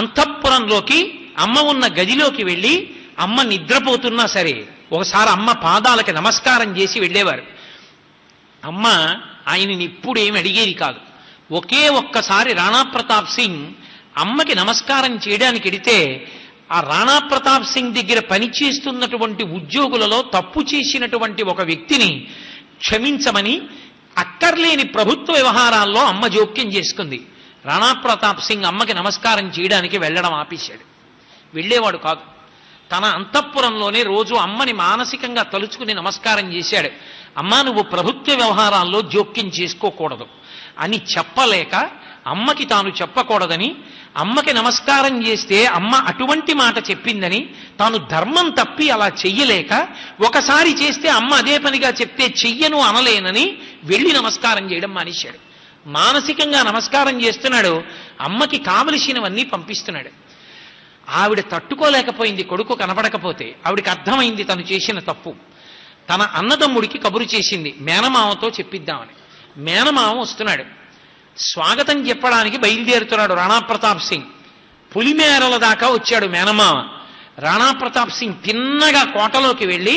అంతఃపురంలోకి, అమ్మ ఉన్న గదిలోకి వెళ్ళి అమ్మ నిద్రపోతున్నా సరే ఒకసారి అమ్మ పాదాలకి నమస్కారం చేసి వెళ్ళేవారు. అమ్మ ఆయనని ఇప్పుడు ఏమి అడిగేది కాదు. ఒకే ఒక్కసారి రాణా ప్రతాప్ సింగ్ అమ్మకి నమస్కారం చేయడానికి వెడితే ఆ రాణా ప్రతాప్ సింగ్ దగ్గర పనిచేస్తున్నటువంటి ఉద్యోగులలో తప్పు చేసినటువంటి ఒక వ్యక్తిని క్షమించమని అక్కర్లేని ప్రభుత్వ వ్యవహారాల్లో అమ్మ జోక్యం చేసుకుంది. రాణా ప్రతాప్ సింగ్ అమ్మకి నమస్కారం చేయడానికి వెళ్ళడం ఆపేశాడు. వెళ్ళేవాడు కాదు. తన అంతఃపురంలోనే రోజు అమ్మని మానసికంగా తలుచుకుని నమస్కారం చేశాడు. అమ్మా, నువ్వు ప్రభుత్వ వ్యవహారాల్లో జోక్యం చేసుకోకూడదు అని చెప్పలేక, అమ్మకి తాను చెప్పకూడదని, అమ్మకి నమస్కారం చేస్తే అమ్మ అటువంటి మాట చెప్పిందని తాను ధర్మం తప్పి అలా చెయ్యలేక, ఒకసారి చేస్తే అమ్మ అదే పనిగా చెప్తే చెయ్యను అనలేనని వెళ్ళి నమస్కారం చేయడం మానేశాడు. మానసికంగా నమస్కారం చేస్తున్నాడు, అమ్మకి కావలసినవన్నీ పంపిస్తున్నాడు. ఆవిడ తట్టుకోలేకపోయింది కొడుకు కనపడకపోతే. ఆవిడికి అర్థమైంది తను చేసిన తప్పు. తన అన్నదమ్ముడికి కబురు చేసింది మేనమామతో చెప్పిద్దామని. మేనమామ వస్తున్నాడు. స్వాగతం చెప్పడానికి బయలుదేరుతున్నాడు రాణా ప్రతాప్ సింగ్. పులిమేరల దాకా వచ్చాడు మేనమామ. రాణా ప్రతాప్ సింగ్ తిన్నగా కోటలోకి వెళ్ళి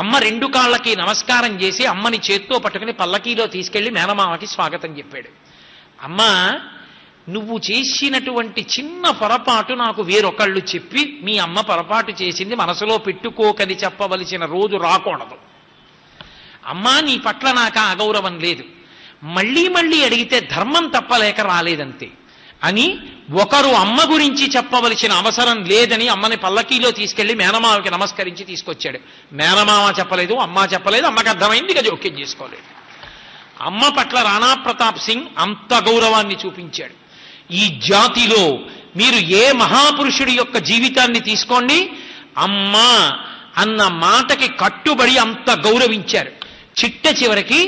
అమ్మ 2 కాళ్ళకి నమస్కారం చేసి అమ్మని చేత్తో పట్టుకుని పల్లకీలో తీసుకెళ్లి మేనమామకి స్వాగతం చెప్పాడు. అమ్మా, నువ్వు చేసినటువంటి చిన్న పొరపాటు నాకు వేరొకళ్ళు చెప్పి మీ అమ్మ పొరపాటు చేసింది మనసులో పెట్టుకోకని చెప్పవలసిన రోజు రాకూడదు. అమ్మా, నీ పట్ల నాకు అగౌరవం లేదు, మళ్ళీ మళ్ళీ అడిగితే ధర్మం తప్పలేక రాలేదంతే అని ఒకరు అమ్మ గురించి చెప్పవలసిన అవసరం లేదని అమ్మని పల్లకీలో తీసుకెళ్లి మేనమామకి నమస్కరించి తీసుకొచ్చాడు. మేనమామ చెప్పలేదు, అమ్మ చెప్పలేదు, అమ్మకి అర్థమైంది, ఇక జోక్యం చేసుకోలేదు. అమ్మ పట్ల రాణా ప్రతాప్ సింగ్ అంత గౌరవాన్ని చూపించాడు. ఈ జాతిలో మీరు ఏ మహాపురుషుడి యొక్క జీవితాన్ని తీసుకోండి, అమ్మా అన్న మాటకి కట్టుబడి అంత గౌరవించారు. చిట్ట చివరికి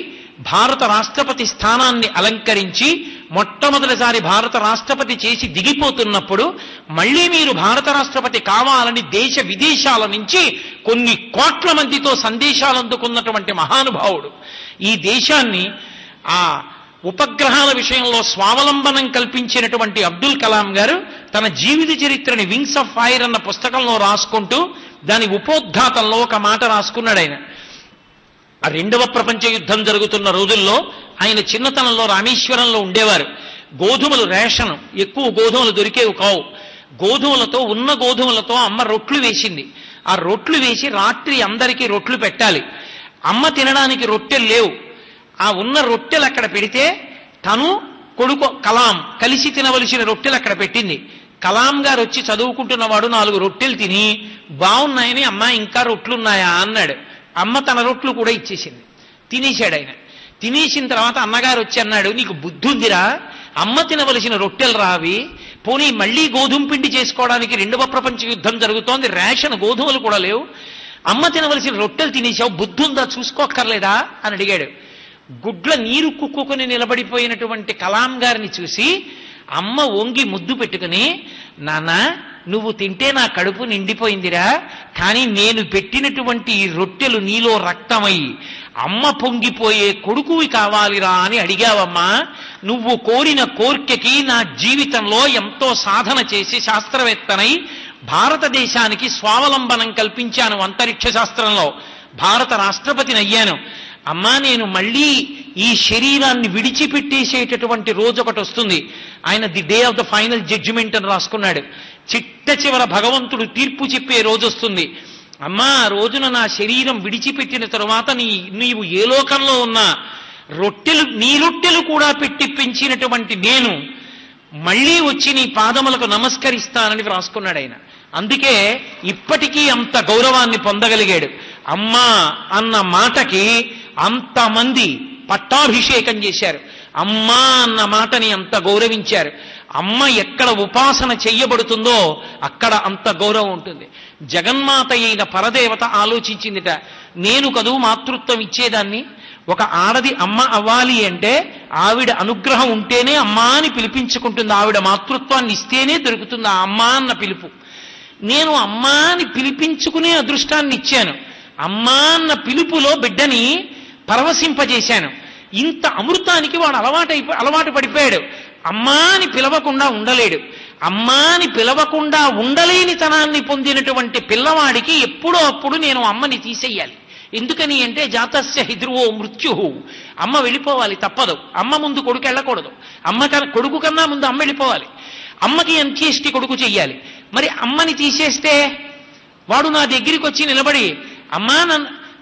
భారత రాష్ట్రపతి స్థానాన్ని అలంకరించి మొట్టమొదటిసారి భారత రాష్ట్రపతి చేసి దిగిపోతున్నప్పుడు మళ్ళీ మీరు భారత రాష్ట్రపతి కావాలని దేశ విదేశాల నుంచి కొన్ని కోట్ల మందితో సందేశాలు అందుకున్నటువంటి మహానుభావుడు. ఈ దేశాన్ని ఆ ఉపగ్రహాల విషయంలో స్వావలంబనం కల్పించినటువంటి అబ్దుల్ కలాం గారు తన జీవిత చరిత్రని వింగ్స్ ఆఫ్ ఫైర్ అన్న పుస్తకంలో రాసుకుంటూ దాని ఉపోద్ఘాతంలో ఒక మాట రాసుకున్నాడు. ఆయన 2వ ప్రపంచ యుద్ధం జరుగుతున్న రోజుల్లో ఆయన చిన్నతనంలో రామేశ్వరంలో ఉండేవారు. గోధుమలు రేషన్, ఎక్కువ గోధుమలు దొరికేవి కావు. ఉన్న గోధుమలతో అమ్మ రొట్లు వేసింది. ఆ రొట్లు వేసి రాత్రి అందరికీ రొట్లు పెట్టాలి. అమ్మ తినడానికి రొట్టెలు లేవు. ఆ ఉన్న రొట్టెలు అక్కడ పెడితే తను కొడుకు కలాం కలిసి తినవలసిన రొట్టెలు అక్కడ పెట్టింది. కలాం గారు వచ్చి చదువుకుంటున్నవాడు 4 రొట్టెలు తిని బాగున్నాయని, అమ్మ ఇంకా రొట్లున్నాయా అన్నాడు. అమ్మ తన రొట్లు కూడా ఇచ్చేసింది. తినేశాడు ఆయన. తినేసిన తర్వాత అన్నగారు వచ్చి అన్నాడు, నీకు బుద్ధి ఉందిరా, అమ్మ తినవలసిన రొట్టెలు రావి, పోనీ మళ్ళీ గోధుమ పిండి చేసుకోవడానికి 2వ ప్రపంచ యుద్ధం జరుగుతోంది, రేషన్ గోధుమలు కూడా లేవు, అమ్మ తినవలసిన రొట్టెలు తినేసావు, బుద్ధి ఉందా, చూసుకోక్కర్లేదా అని అడిగాడు. గుడ్ల నీరు కుక్కుని నిలబడిపోయినటువంటి కలాం గారిని చూసి అమ్మ వంగి ముద్దు పెట్టుకుని, నాన్న నువ్వు తింటే నా కడుపు నిండిపోయిందిరా, కానీ నేను పెట్టినటువంటి ఈ రొట్టెలు నీలో రక్తమై అమ్మ పొంగిపోయే కొడుకువి కావాలిరా అని అడిగావమ్మా. నువ్వు కోరిన కోర్కెకి నా జీవితంలో ఎంతో సాధన చేసి శాస్త్రవేత్తనై భారతదేశానికి స్వావలంబనం కల్పించాను. అంతరిక్ష శాస్త్రంలో భారత రాష్ట్రపతిని అయ్యాను. అమ్మా, నేను మళ్ళీ ఈ శరీరాన్ని విడిచిపెట్టేసేటటువంటి రోజు ఒకటి వస్తుంది. ఆయన the day of the final judgement అని రాసుకున్నాడు. చిట్ట చివర భగవంతుడు తీర్పు చెప్పే రోజు వస్తుంది. అమ్మా, ఆ రోజున నా శరీరం విడిచిపెట్టిన తరువాత నీవు ఏ లోకంలో ఉన్నా నీ రొట్టెలు కూడా పెట్టి పెంచినటువంటి నేను మళ్ళీ వచ్చి నీ పాదములకు నమస్కరిస్తానని రాసుకున్నాడు ఆయన. అందుకే ఇప్పటికీ అంత గౌరవాన్ని పొందగలిగాడు. అమ్మా అన్న మాటకి అంతమంది పట్టాభిషేకం చేశారు. అమ్మా అన్న మాటని అంత గౌరవించారు. అమ్మ ఎక్కడ ఉపాసన చెయ్యబడుతుందో అక్కడ అంత గౌరవం ఉంటుంది. జగన్మాత అయిన పరదేవత ఆలోచించిందిట, నేను కదూ మాతృత్వం ఇచ్చేదాన్ని, ఒక ఆడది అమ్మ అవ్వాలి అంటే ఆవిడ అనుగ్రహం ఉంటేనే అమ్మా అని పిలిపించుకుంటుంది, ఆవిడ మాతృత్వాన్ని ఇస్తేనే దొరుకుతుంది ఆ అమ్మా అన్న పిలుపు. నేను అమ్మా అని పిలిపించుకునే అదృష్టాన్ని ఇచ్చాను, అమ్మా అన్న పిలుపులో బిడ్డని పరవశింపజేశాను. ఇంత అమృతానికి వాడు అలవాటు పడిపోయాడు. అమ్మా అని పిలవకుండా ఉండలేడు. అమ్మా అని పిలవకుండా ఉండలేని తనాన్ని పొందినటువంటి పిల్లవాడికి ఎప్పుడో అప్పుడు నేను అమ్మని తీసేయాలి. ఎందుకని అంటే జాతస్య హిధ్రువో మృత్యు, అమ్మ వెళ్ళిపోవాలి తప్పదు. అమ్మ ముందు కొడుకు వెళ్ళకూడదు, కొడుకు కన్నా ముందు అమ్మ వెళ్ళిపోవాలి. అమ్మకి అంత్యేష్టి కొడుకు చెయ్యాలి. మరి అమ్మని తీసేస్తే వాడు నా దగ్గరికి వచ్చి నిలబడి అమ్మా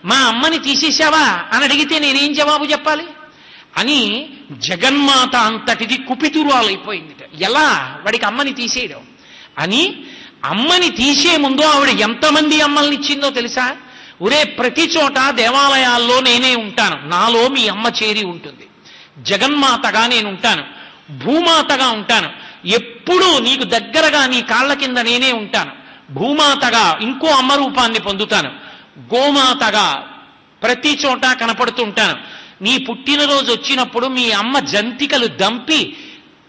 మా అమ్మని తీసేశావా అని అడిగితే నేనేం జవాబు చెప్పాలి అని జగన్మాత అంతటిది కుపితురాలైపోయింది. ఎలా వాడికి అమ్మని తీసేయడం అని. అమ్మని తీసే ముందు ఆవిడ ఎంతమంది అమ్మల్ని ఇచ్చిందో తెలుసా? ఒరే, ప్రతి చోట దేవాలయాల్లో నేనే ఉంటాను, నాలో మీ అమ్మ చేరి ఉంటుంది. జగన్మాతగా నేను ఉంటాను, భూమాతగా ఉంటాను, ఎప్పుడూ నీకు దగ్గరగా నీ కాళ్ళ కింద నేనే ఉంటాను. భూమాతగా ఇంకో అమ్మ రూపాన్ని పొందుతాను, గోమాతగా ప్రతి చోట కనపడుతూ ఉంటాను. నీ పుట్టినరోజు వచ్చినప్పుడు మీ అమ్మ జంతికలు దంపి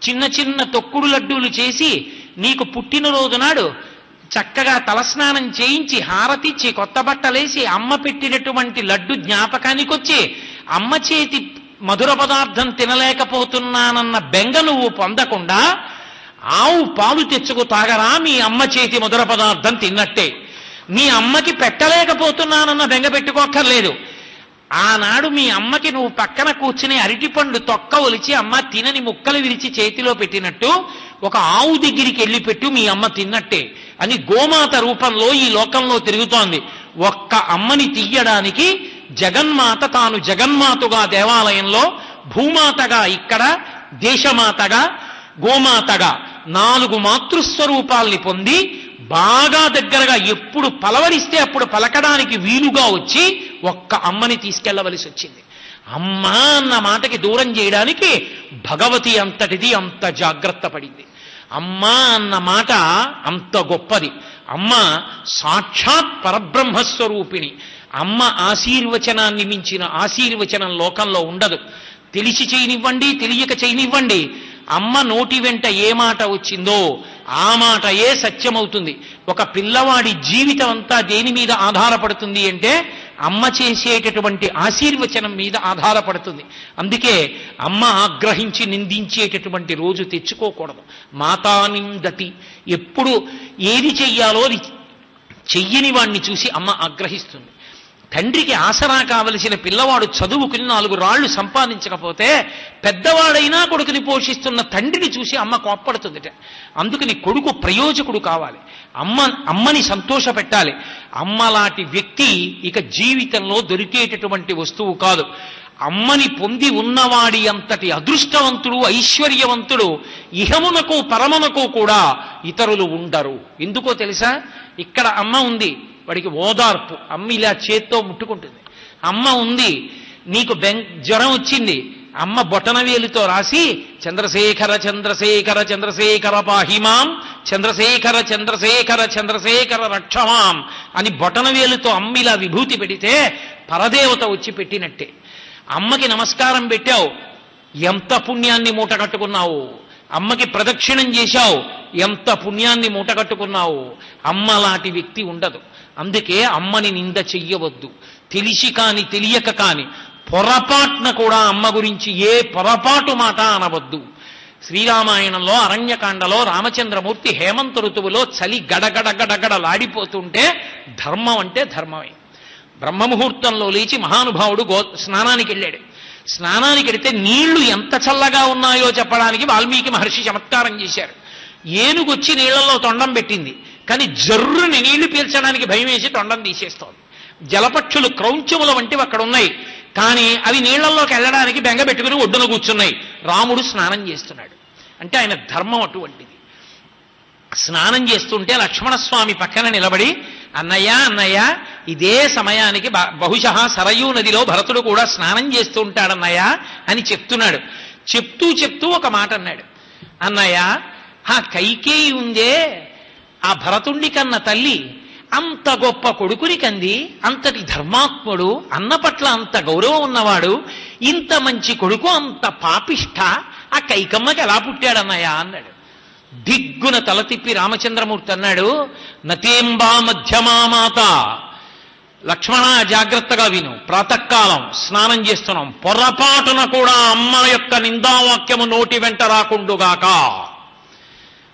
చిన్న చిన్న తొక్కుడు లడ్డూలు చేసి నీకు పుట్టినరోజు నాడు చక్కగా తలస్నానం చేయించి హారతిచ్చి కొత్త బట్టలేసి అమ్మ పెట్టినటువంటి లడ్డు జ్ఞాపకానికి వచ్చి అమ్మ చేతి మధుర పదార్థం తినలేకపోతున్నానన్న బెంగ నువ్వు పొందకుండా ఆవు పాలు తెచ్చుకు తాగరా, మీ అమ్మ చేతి మధుర పదార్థం తిన్నట్టే. మీ అమ్మకి పెట్టలేకపోతున్నానన్న బెంగ పెట్టుకోక్కర్లేదు. ఆనాడు మీ అమ్మకి నువ్వు పక్కన కూర్చుని అరటిపండు తొక్క ఒలిచి అమ్మ తినని ముక్కలు విరిచి చేతిలో పెట్టినట్టు ఒక ఆవు దగ్గరికి వెళ్ళి పెట్టు, మీ అమ్మ తిన్నట్టే అని గోమాత రూపంలో ఈ లోకంలో తిరుగుతోంది. ఒక్క అమ్మని తీయడానికి జగన్మాత తాను జగన్మాతగా దేవాలయంలో, భూమాతగా ఇక్కడ, దేశమాతగా, గోమాతగా 4 మాతృస్వరూపాల్ని పొంది బాగా దగ్గరగా ఎప్పుడు పలవరిస్తే అప్పుడు పలకడానికి వీలుగా వచ్చి ఒక్క అమ్మని తీసుకెళ్లవలసి వచ్చింది. అమ్మ అన్న మాటకి దూరం చేయడానికి భగవతి అంతటిది అంత జాగ్రత్త పడింది. అమ్మ అన్న మాట అంత గొప్పది. అమ్మ సాక్షాత్ పరబ్రహ్మస్వరూపిణి. అమ్మ ఆశీర్వచనాన్ని మించిన ఆశీర్వచనం లోకంలో ఉండదు. తెలిసి చేయనివ్వండి, తెలియక చేయనివ్వండి, అమ్మ నోటి వెంట ఏ మాట వచ్చిందో ఆ మాట ఏ సత్యమవుతుంది. ఒక పిల్లవాడి జీవితం అంతా దేని మీద ఆధారపడుతుంది అంటే అమ్మ చేసేటటువంటి ఆశీర్వచనం మీద ఆధారపడుతుంది. అందుకే అమ్మ ఆగ్రహించి నిందించేటటువంటి రోజు తెచ్చుకోకూడదు. మాతా నిందతి, ఎప్పుడు ఏది చెయ్యాలో అది చెయ్యని వాణ్ణి చూసి అమ్మ ఆగ్రహిస్తుంది. తండ్రికి ఆసరా కావలసిన పిల్లవాడు చదువుకుని 4 రాళ్లు సంపాదించకపోతే పెద్దవాడైనా కొడుకుని పోషిస్తున్న తండ్రిని చూసి అమ్మ కోప్పడుతుందిట. అందుకని కొడుకు ప్రయోజకుడు కావాలి, అమ్మని సంతోష పెట్టాలి. అమ్మలాంటి వ్యక్తి ఇక జీవితంలో దొరికేటటువంటి వస్తువు కాదు. అమ్మని పొంది ఉన్నవాడి అంతటి అదృష్టవంతుడు, ఐశ్వర్యవంతుడు ఇహమునకు పరమునకు కూడా ఇతరులు ఉండరు. ఎందుకో తెలుసా? ఇక్కడ అమ్మ ఉంది, వాడికి ఓదార్పు. అమ్మ ఇలా చేత్తో ముట్టుకుంటుంది. అమ్మ ఉంది, నీకు జ్వరం వచ్చింది, అమ్మ బొటనవేలుతో రాసి చంద్రశేఖర చంద్రశేఖర చంద్రశేఖర పాహిమాం, చంద్రశేఖర చంద్రశేఖర చంద్రశేఖర రక్షమాం అని బొటనవేలుతో అమ్మ ఇలా విభూతి పెడితే పరదేవత వచ్చి పెట్టినట్టే. అమ్మకి నమస్కారం పెట్టావు, ఎంత పుణ్యాన్ని మూటగట్టుకున్నావు. అమ్మకి ప్రదక్షిణం చేశావు, ఎంత పుణ్యాన్ని మూటగట్టుకున్నావు. అమ్మలాంటి వ్యక్తి ఉండదు. అందుకే అమ్మని నింద చెయ్యవద్దు. తెలిసి కాని తెలియక కాని పొరపాటున కూడా అమ్మ గురించి ఏ పొరపాటు మాట అనవద్దు. శ్రీరామాయణంలో అరణ్యకాండలో రామచంద్రమూర్తి హేమంత ఋతువులో చలి గడగడగడగడలాడిపోతుంటే ధర్మం అంటే ధర్మమే. బ్రహ్మముహూర్తంలో లేచి మహానుభావుడు స్నానానికి వెళ్ళాడు. స్నానానికి వెడితే నీళ్లు ఎంత చల్లగా ఉన్నాయో చెప్పడానికి వాల్మీకి మహర్షి చమత్కారం చేశారు. ఏనుగొచ్చి నీళ్లలో తొండం పెట్టింది, కానీ జర్రుని నీళ్లు పీల్చడానికి భయం వేసి తొండం తీసేస్తోంది. జలపక్షులు క్రౌంచముల వంటివి అక్కడ ఉన్నాయి, కానీ అవి నీళ్లలోకి వెళ్ళడానికి బెంగ పెట్టుకుని ఒడ్డున కూర్చున్నాయి. రాముడు స్నానం చేస్తున్నాడు అంటే ఆయన ధర్మం అటువంటిది. స్నానం చేస్తుంటే లక్ష్మణస్వామి పక్కన నిలబడి అన్నయ్య అన్నయ్య, ఇదే సమయానికి బహుశः సరయూ నదిలో భరతుడు కూడా స్నానం చేస్తూ ఉంటాడన్నయ్య అని చెప్తున్నాడు. చెప్తూ ఒక మాట అన్నాడు. అన్నయ్య, ఆ కైకేయి ఉందే ఆ భరతుణ్ణి కన్న తల్లి అంత గొప్ప కొడుకుని కంది, అంతటి ధర్మాత్ముడు, అన్న పట్ల అంత గౌరవం ఉన్నవాడు, ఇంత మంచి కొడుకు అంత పాపిష్ట ఆ కైకమ్మకి ఎలా పుట్టాడన్నయ్యా అన్నాడు. దిగ్గున తల తిప్పి రామచంద్రమూర్తి అన్నాడు, నతేంబా మధ్యమా మాత. లక్ష్మణ జాగ్రత్తగా విను, ప్రాతకాలం స్నానం చేస్తున్నాం, పొరపాటున కూడా అమ్మ యొక్క నిందావాక్యము నోటి వెంట రాకుండుగాక.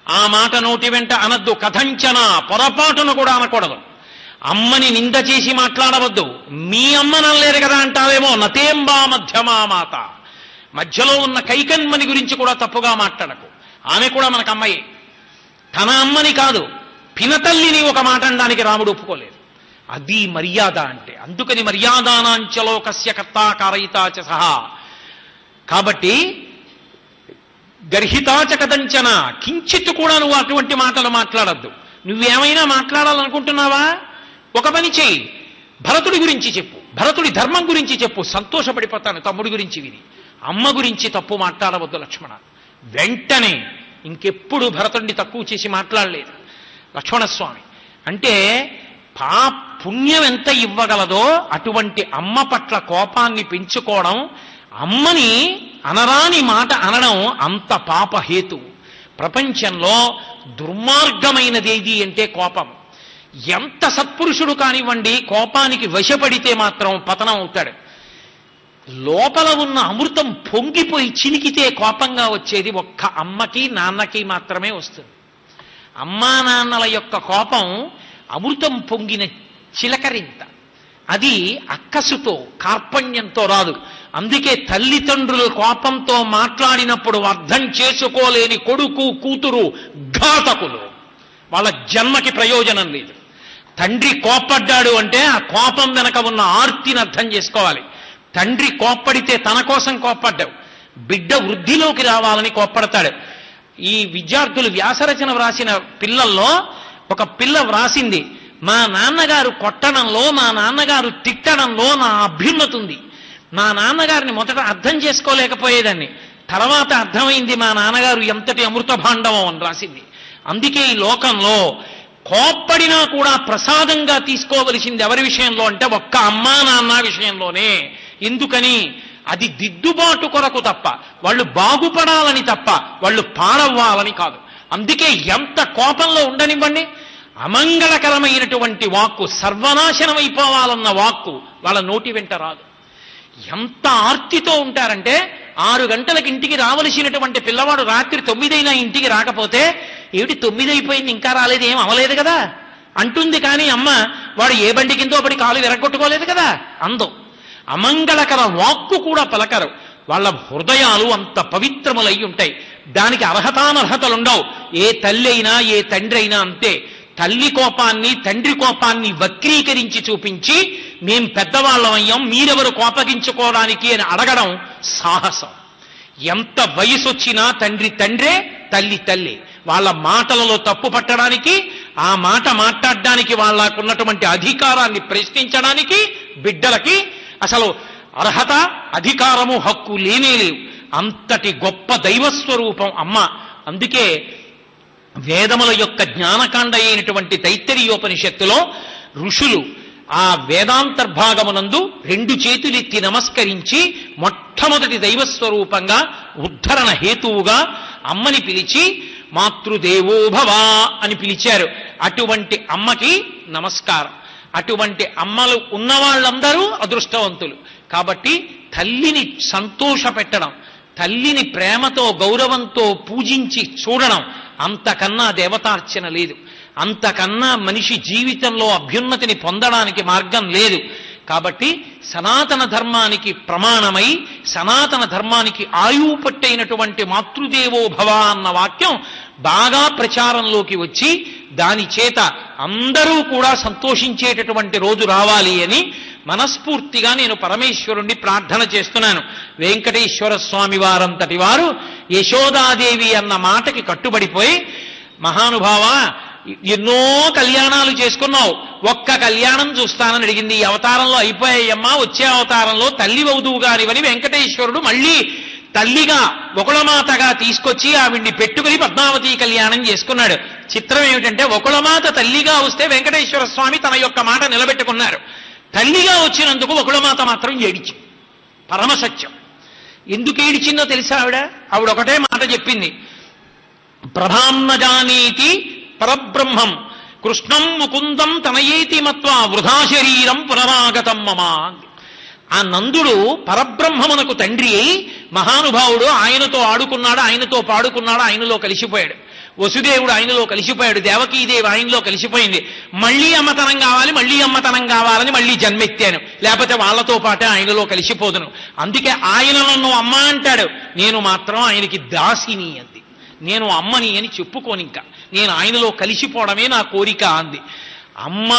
ఆ మాట నోటి వెంట అనద్దు. కథంచన, పొరపాటున కూడా అనకూడదు. అమ్మని నింద చేసి మాట్లాడవద్దు. మీ అమ్మ నల్లేరు కదా అంటావేమో. నతేంబా మధ్యమా మాత. మధ్యలో ఉన్న కైకన్మని గురించి కూడా తప్పుగా మాట్లాడకు. ఆమె కూడా మనకు అమ్మయే. తన అమ్మని కాదు, పినతల్లిని ఒక మాట అనడానికి రాముడు ఒప్పుకోలేదు. అది మర్యాద అంటే. అందుకని మర్యాదానాంచలోకస్య కర్తాకారయితాచ సహా. కాబట్టి గర్హితాచ కదంచన, కించిత్ కూడా నువ్వు అటువంటి మాటలు మాట్లాడద్దు. నువ్వేమైనా మాట్లాడాలనుకుంటున్నావా? ఒక పని చెయ్యి, భరతుడి గురించి చెప్పు, భరతుడి ధర్మం గురించి చెప్పు. సంతోషపడిపోతాను తమ్ముడి గురించి విని. అమ్మ గురించి తప్పు మాట్లాడవద్దు లక్ష్మణ. వెంటనే ఇంకెప్పుడు భరతుడిని తక్కువ చేసి మాట్లాడలేదు లక్ష్మణస్వామి. అంటే పుణ్యం ఎంత ఇవ్వగలదో అటువంటి అమ్మ పట్ల కోపాన్ని పెంచుకోవడం, అమ్మని అనరాని మాట అనడం అంత పాపహేతు. ప్రపంచంలో దుర్మార్గమైనదేది అంటే కోపం. ఎంత సత్పురుషుడు కానివ్వండి, కోపానికి వశపడితే మాత్రం పతనం అవుతాడు. లోపల ఉన్న అమృతం పొంగిపోయి చినికితే కోపంగా వచ్చేది ఒక్క అమ్మకి నాన్నకి మాత్రమే వస్తుంది. అమ్మా నాన్నల యొక్క కోపం అమృతం పొంగిన చిలకరింత. అది అక్కసుతో, కార్పణ్యంతో రాదు. అందుకే తల్లిదండ్రులు కోపంతో మాట్లాడినప్పుడు అర్థం చేసుకోలేని కొడుకు కూతురు ఘాతకులు. వాళ్ళ జన్మకి ప్రయోజనం లేదు. తండ్రి కోప్పడ్డాడు అంటే ఆ కోపం వెనక ఉన్న ఆర్తిని అర్థం చేసుకోవాలి. తండ్రి కోప్పడితే తన కోసం కోప్పడ్డావు, బిడ్డ వృద్ధిలోకి రావాలని కోప్పడతాడు. ఈ విద్యార్థులు వ్యాసరచన వ్రాసిన పిల్లల్లో ఒక పిల్ల వ్రాసింది, మా నాన్నగారు కొట్టడంలో, మా నాన్నగారు తిట్టడంలో నా అభ్యున్నతి ఉంది. మా నాన్నగారిని మొదట అర్థం చేసుకోలేకపోయేదాన్ని, తర్వాత అర్థమైంది మా నాన్నగారు ఎంతటి అమృత భాండవం అని రాసింది. అందుకే ఈ లోకంలో కోప్పడినా కూడా ప్రసాదంగా తీసుకోవలసింది ఎవరి విషయంలో అంటే ఒక్క అమ్మా నాన్న విషయంలోనే. ఎందుకని? అది దిద్దుబాటు కొరకు తప్ప, వాళ్ళు బాగుపడాలని తప్ప, వాళ్ళు పాడవ్వాలని కాదు. అందుకే ఎంత కోపంలో ఉండనివ్వండి, అమంగళకరమైనటువంటి వాక్కు, సర్వనాశనం అయిపోవాలన్న వాక్కు వాళ్ళ నోటి వెంట రాదు. ఎంత ఆర్తితో ఉంటారంటే 6 గంటలకు ఇంటికి రావలసినటువంటి పిల్లవాడు రాత్రి 9 అయినా ఇంటికి రాకపోతే, ఏమిటి 9 అయిపోయింది ఇంకా రాలేదు, ఏం అవలేదు కదా అంటుంది. కానీ అమ్మ వాడు ఏ బండి కిందో పడి కాలు విరగొట్టుకోలేదు కదా అందం. అమంగళకర వాక్కు కూడా పలకరు. వాళ్ళ హృదయాలు అంత పవిత్రములై ఉంటాయి. దానికి అర్హతానర్హతలుండవు. ఏ తల్లి అయినా ఏ తండ్రి అయినా అంతే. తల్లి కోపాన్ని తండ్రి కోపాన్ని వక్రీకరించి చూపించి మేం పెద్దవాళ్ళమయ్యాం, మీరెవరు కోపగించుకోవడానికి అని అడగడం సాహసం. ఎంత వయసు వచ్చినా తండ్రి తండ్రే, తల్లి తల్లి. వాళ్ళ మాటలలో తప్పు పట్టడానికి, ఆ మాట మాట్లాడడానికి, వాళ్ళకున్నటువంటి అధికారాన్ని ప్రశ్నించడానికి బిడ్డలకి అసలు అర్హత, అధికారము, హక్కు లేనే లేవు. అంతటి గొప్ప దైవస్వరూపం అమ్మ. అందుకే వేదముల యొక్క జ్ఞానకాండ అయినటువంటి తైత్తరీయోపనిషత్తులో ఋషులు ఆ వేదాంతర్భాగమునందు 2 చేతులెత్తి నమస్కరించి మొట్టమొదటి దైవస్వరూపంగా, ఉద్ధరణ హేతువుగా అమ్మని పిలిచి మాతృదేవోభవ అని పిలిచారు. అటువంటి అమ్మకి నమస్కారం. అటువంటి అమ్మలు ఉన్నవాళ్ళందరూ అదృష్టవంతులు. కాబట్టి తల్లిని సంతోష పెట్టడం, తల్లిని ప్రేమతో గౌరవంతో పూజించి చూడడం, అంతకన్నా దేవతార్చన లేదు. అంతకన్నా మనిషి జీవితంలో అభ్యున్నతిని పొందడానికి మార్గం లేదు. కాబట్టి సనాతన ధర్మానికి ప్రమాణమై, సనాతన ధర్మానికి ఆయువు పట్టైనటువంటి మాతృదేవో భవ అన్న వాక్యం బాగా ప్రచారంలోకి వచ్చి దాని చేత అందరూ కూడా సంతోషించేటటువంటి రోజు రావాలి అని మనస్ఫూర్తిగా నేను పరమేశ్వరుణ్ణి ప్రార్థన చేస్తున్నాను. వెంకటేశ్వర స్వామి వారంతటి వారు యశోదాదేవి అన్న మాటకి కట్టుబడిపోయి, మహానుభావ ఎన్నో కళ్యాణాలు చేసుకున్నావు, ఒక్క కళ్యాణం చూస్తానని అడిగింది. ఈ అవతారంలో అయిపోయాయమ్మా, వచ్చే అవతారంలో తల్లి వౌదువు గానివని వెంకటేశ్వరుడు మళ్ళీ తల్లిగా వకుళమాతగా తీసుకొచ్చి ఆవిడ్ని పెట్టుకుని పద్మావతి కళ్యాణం చేసుకున్నాడు. చిత్రం ఏమిటంటే వకుళమాత తల్లిగా వస్తే వెంకటేశ్వర స్వామి తన యొక్క మాట నిలబెట్టుకున్నారు. తల్లిగా వచ్చినందుకు వకుళమాత మాత్రం ఏడిచి పరమసత్యం. ఎందుకు ఏడిచిందో తెలుసా? ఆవిడ ఒకటే మాట చెప్పింది, ప్రభాన్నజానీతి పరబ్రహ్మం కృష్ణం ముకుందం తనయేతి మత్వా వృధా శరీరం పునరాగతం మమ. ఆ నందుడు పరబ్రహ్మమునకు తండ్రి అయి మహానుభావుడు, ఆయనతో ఆడుకున్నాడు, ఆయనతో పాడుకున్నాడు, ఆయనలో కలిసిపోయాడు. వసుదేవుడు ఆయనలో కలిసిపోయాడు, దేవకీదేవి ఆయనలో కలిసిపోయింది. మళ్ళీ అమ్మతనం కావాలి, మళ్ళీ అమ్మతనం కావాలని మళ్ళీ జన్మెత్తాను, లేకపోతే వాళ్లతో పాటే ఆయనలో కలిసిపోదును. అందుకే ఆయన నన్ను అమ్మ అంటాడు, నేను మాత్రం ఆయనకి దాసిని అంది. నేను అమ్మని అని చెప్పుకోని, ఇంకా నేను ఆయనలో కలిసిపోవడమే నా కోరిక అంది. అమ్మ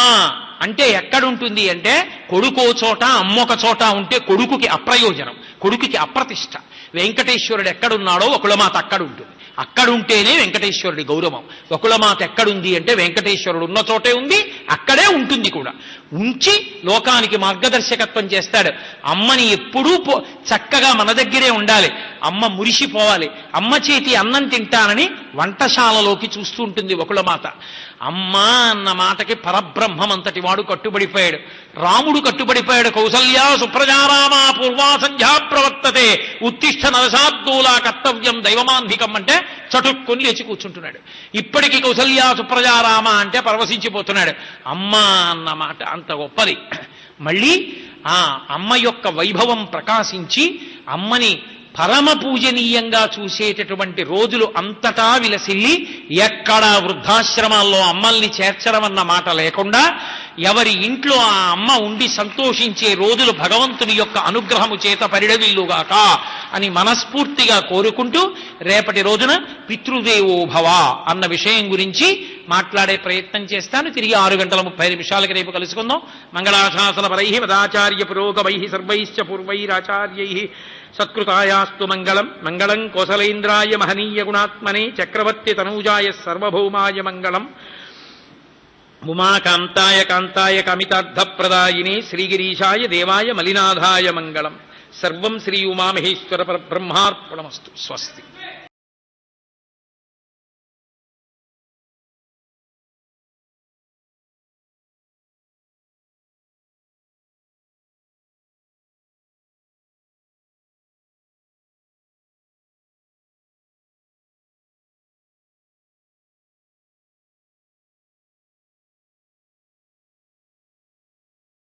అంటే ఎక్కడుంటుంది అంటే కొడుకో చోట అమ్మొక చోట ఉంటే కొడుకుకి అప్రయోజనం, కొడుకుకి అప్రతిష్ట. వెంకటేశ్వరుడు ఎక్కడున్నాడో వకుళమాత అక్కడుంటుంది, అక్కడుంటేనే వెంకటేశ్వరుడి గౌరవం. వకుళమాత ఎక్కడుంది అంటే వెంకటేశ్వరుడు ఉన్న చోటే ఉంది, అక్కడే ఉంటుంది కూడా. ఉంచి లోకానికి మార్గదర్శకత్వం చేస్తాడు. అమ్మని ఎప్పుడూ చక్కగా మన దగ్గరే ఉండాలి. అమ్మ మురిసిపోవాలి. అమ్మ చేతి అన్నం తింటానని వంటశాలలోకి చూస్తూ ఉంటుంది వకుళమాత. అమ్మ అన్న మాటకి పరబ్రహ్మం అంతటి వాడు కట్టుబడిపోయాడు. రాముడు కట్టుబడిపోయాడు. కౌసల్యా సుప్రజారామా పూర్వా సంధ్యా ప్రవర్తతే ఉత్తిష్ట నరసాద్దూలా కర్తవ్యం దైవమాంధికం అంటే చటుక్కుని లేచి కూర్చుంటున్నాడు. ఇప్పటికీ కౌసల్యా సుప్రజారామ అంటే పరవశించిపోతున్నాడు. అమ్మ అన్న మాట అంత గొప్పది. మళ్ళీ ఆ అమ్మ యొక్క వైభవం ప్రకాశించి అమ్మని పరమ పూజనీయంగా చూసేటటువంటి రోజులు అంతటా విలసిల్లి, ఎక్కడా వృద్ధాశ్రమాల్లో అమ్మల్ని చేర్చడం అన్న మాట లేకుండా ఎవరి ఇంట్లో ఆ అమ్మ ఉండి సంతోషించే రోజులు భగవంతుని యొక్క అనుగ్రహము చేత పరిడవిల్లుగాక అని మనస్ఫూర్తిగా కోరుకుంటూ రేపటి రోజున పితృదేవో భవ అన్న విషయం గురించి మాట్లాడే ప్రయత్నం చేస్తాను. తిరిగి 6:30 రేపు కలుసుకుందాం. మంగళాశాసన పరై మదాచార్య పురోగమై సర్వైశ్చ పూర్వైరాచార్యై సత్కృతాయాస్తు మంగళం. మంగళం కోసలేంద్రాయ మహనీయ గుణాత్మనే చక్రవర్తి తనూజాయ సర్వభౌమాయ మంగళం. ఉమాకాంతాయ కాంతాయ కమితార్థప్రదాయినే శ్రీగిరీశాయ దేవాయ మలినాథాయ మంగళం. సర్వం శ్రీ ఉమామహేశ్వర పరబ్రహ్మార్పణమస్తు. స్వస్తి.